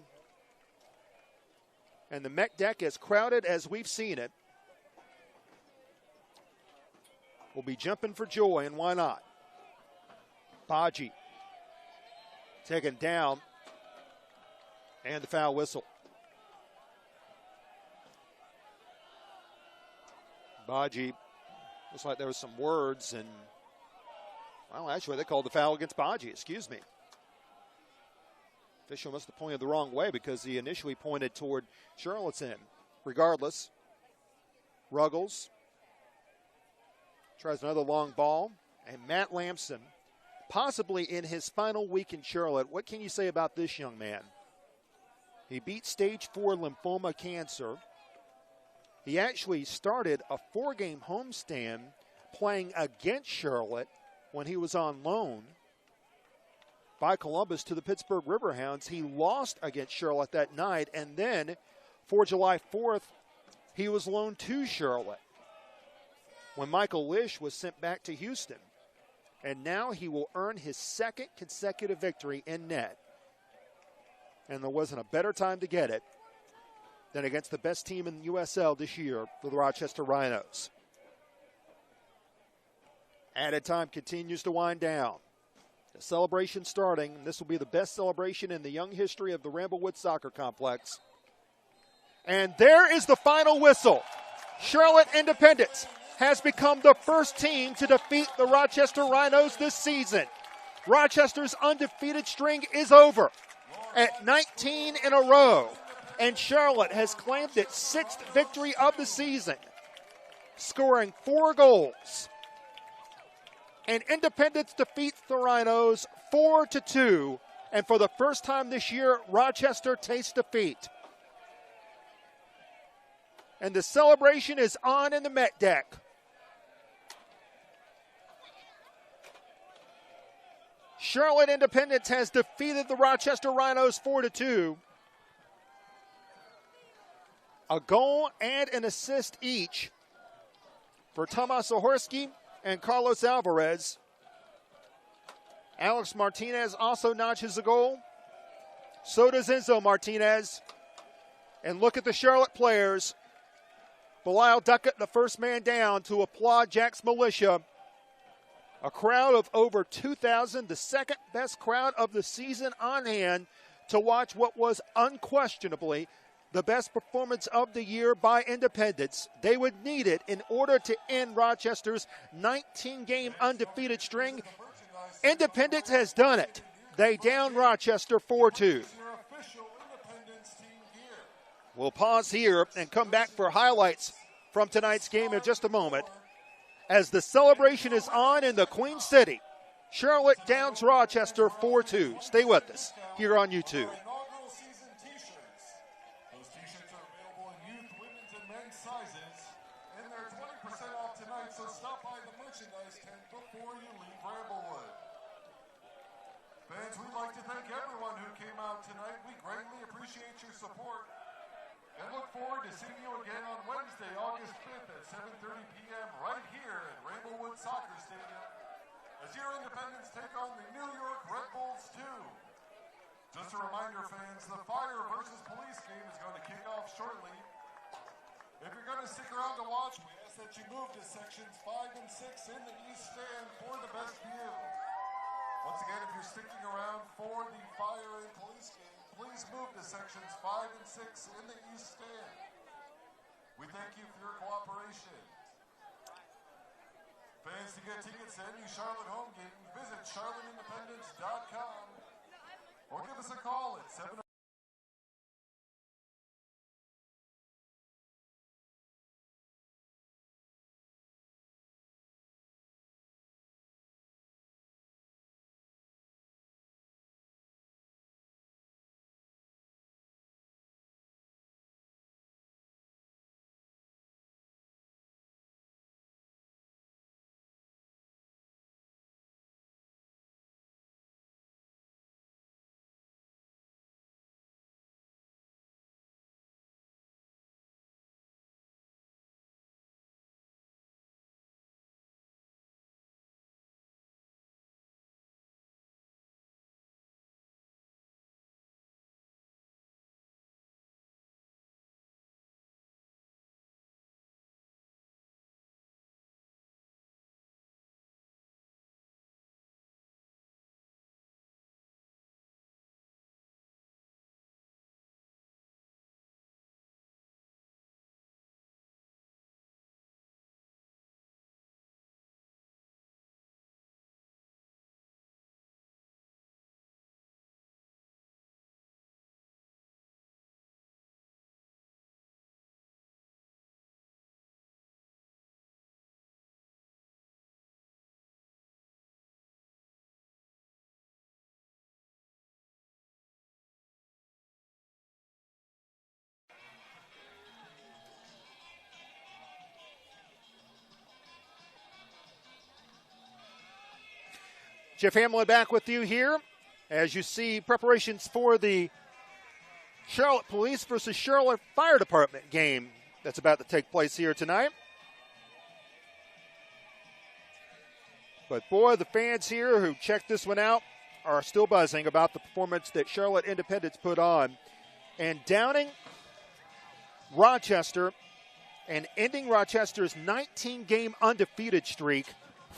And the Mech deck, as crowded as we've seen it, will be jumping for joy, and why not? Baji taken down, and the foul whistle. Baji, looks like there was some words, and, well, actually, they called the foul against Baji, excuse me. Official must have pointed the wrong way because he initially pointed toward Charlotte's end. Regardless, Ruggles tries another long ball, and Matt Lamson, possibly in his final week in Charlotte. What can you say about this young man? He beat stage 4 lymphoma cancer. He actually started a 4-game homestand playing against Charlotte when he was on loan by Columbus to the Pittsburgh Riverhounds. He lost against Charlotte that night, and then for July 4th, he was loaned to Charlotte when Michael Lish was sent back to Houston. And now he will earn his second consecutive victory in net. And there wasn't a better time to get it than against the best team in USL this year for the Rochester Rhinos. Added time continues to wind down. The celebration starting. This will be the best celebration in the young history of the Ramblewood Soccer Complex. And there is the final whistle. Charlotte Independence has become the first team to defeat the Rochester Rhinos this season. Rochester's undefeated string is over at 19 in a row, and Charlotte has claimed its 6th victory of the season, scoring 4 goals. And Independence defeats the Rhinos 4-2, and for the first time this year, Rochester tastes defeat. And the celebration is on in the Met deck. Charlotte Independence has defeated the Rochester Rhinos 4-2. A goal and an assist each for Tomas Volesky and Carlos Alvarez. Alex Martinez also notches a goal. So does Enzo Martinez. And look at the Charlotte players. Belial Duckett, the first man down to applaud Jack's Militia. A crowd of over 2,000, the second best crowd of the season on hand to watch what was unquestionably the best performance of the year by Independence. They would need it in order to end Rochester's 19-game undefeated string. Independence has done it. They down Rochester 4-2. We'll pause here and come back for highlights from tonight's game in just a moment. As the celebration is on in the Queen City, Charlotte downs Rochester 4-2. Stay with us here on YouTube. Those t-shirts are available in youth, women's, and men's sizes, and they're 20% off tonight, so stop by the merchandise tent before you leave Bramblewood. Fans, we'd like to thank everyone who came out tonight. We greatly appreciate your support and look forward to seeing you again on Wednesday, August 5th at 7:30 p.m. right here at Bramblewood Soccer Stadium as your Independents take on the New York Red Bulls 2. Just a reminder, fans, the Fire versus Police game is going to kick off shortly. If you're going to stick around to watch, we ask that you move to sections 5 and 6 in the East Stand for the best view. Once again, if you're sticking around for the Fire and Police game, please move to sections 5 and 6 in the East Stand. We thank you for your cooperation. Fans, to get tickets to any Charlotte home game, visit charlotteindependence.com or give us a call at 7. Jeff Hamlin back with you here as you see preparations for the Charlotte Police versus Charlotte Fire Department game that's about to take place here tonight. But boy, the fans here who checked this one out are still buzzing about the performance that Charlotte Independence put on. And downing Rochester and ending Rochester's 19-game undefeated streak,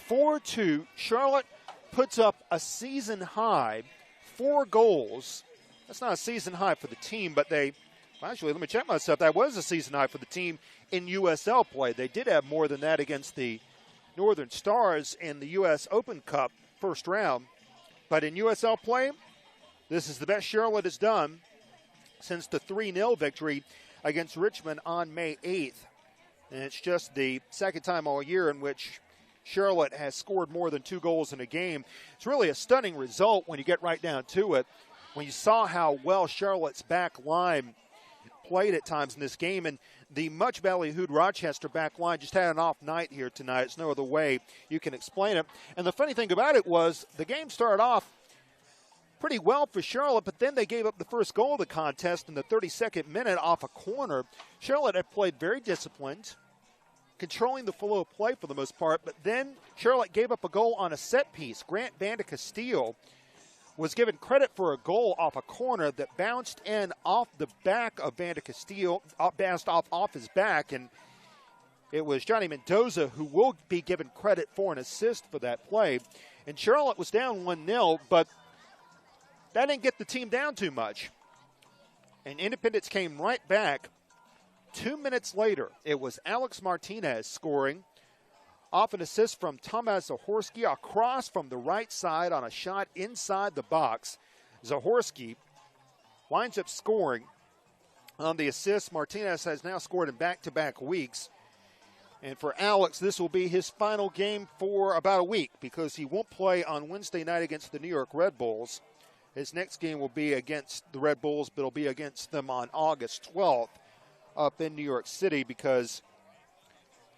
4-2, Charlotte puts up a season high, 4 goals. That's not a season high for the team, but they Actually, let me check myself. That was a season high for the team in USL play. They did have more than that against the Northern Stars in the U.S. Open Cup first round. But in USL play, this is the best Charlotte has done since the 3-0 victory against Richmond on May 8th. And it's just the second time all year in which Charlotte has scored more than 2 goals in a game. It's really a stunning result when you get right down to it. When you saw how well Charlotte's back line played at times in this game, and the much ballyhooed Rochester back line just had an off night here tonight. It's no other way you can explain it. And the funny thing about it was the game started off pretty well for Charlotte, but then they gave up the first goal of the contest in the 32nd minute off a corner. Charlotte had played very disciplined, controlling the flow of play for the most part, but then Charlotte gave up a goal on a set piece. Grant Van de Casteele was given credit for a goal off a corner that bounced in off the back of Van de Casteele, bounced off his back, and it was Johnny Mendoza who will be given credit for an assist for that play. And Charlotte was down 1-0, but that didn't get the team down too much. And Independence came right back. 2 minutes later, it was Alex Martinez scoring off an assist from Tomasz Zahorsky across from the right side on a shot inside the box. Zahorsky winds up scoring on the assist. Martinez has now scored in back-to-back weeks. And for Alex, this will be his final game for about a week because he won't play on Wednesday night against the New York Red Bulls. His next game will be against the Red Bulls, but it'll be against them on August 12th up in New York City because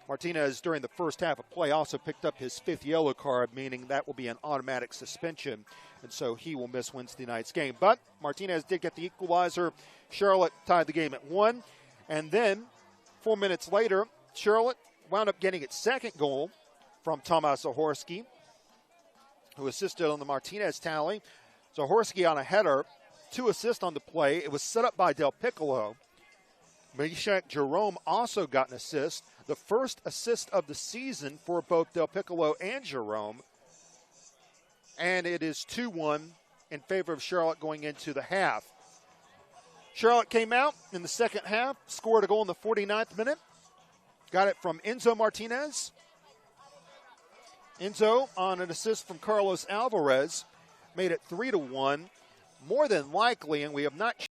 Martinez, during the first half of play, also picked up his 5th yellow card, meaning that will be an automatic suspension, and so he will miss Wednesday night's game. But Martinez did get the equalizer. Charlotte tied the game at 1, and then 4 minutes later, Charlotte wound up getting its second goal from Tomasz Zahorsky, who assisted on the Martinez tally. Zahorsky on a header, 2 assists on the play. It was set up by Del Piccolo. Mishek Jerome also got an assist, the first assist of the season for both Del Piccolo and Jerome. And it is 2-1 in favor of Charlotte going into the half. Charlotte came out in the second half, scored a goal in the 49th minute. Got it from Enzo Martinez. Enzo on an assist from Carlos Alvarez made it 3-1. More than likely, and we have not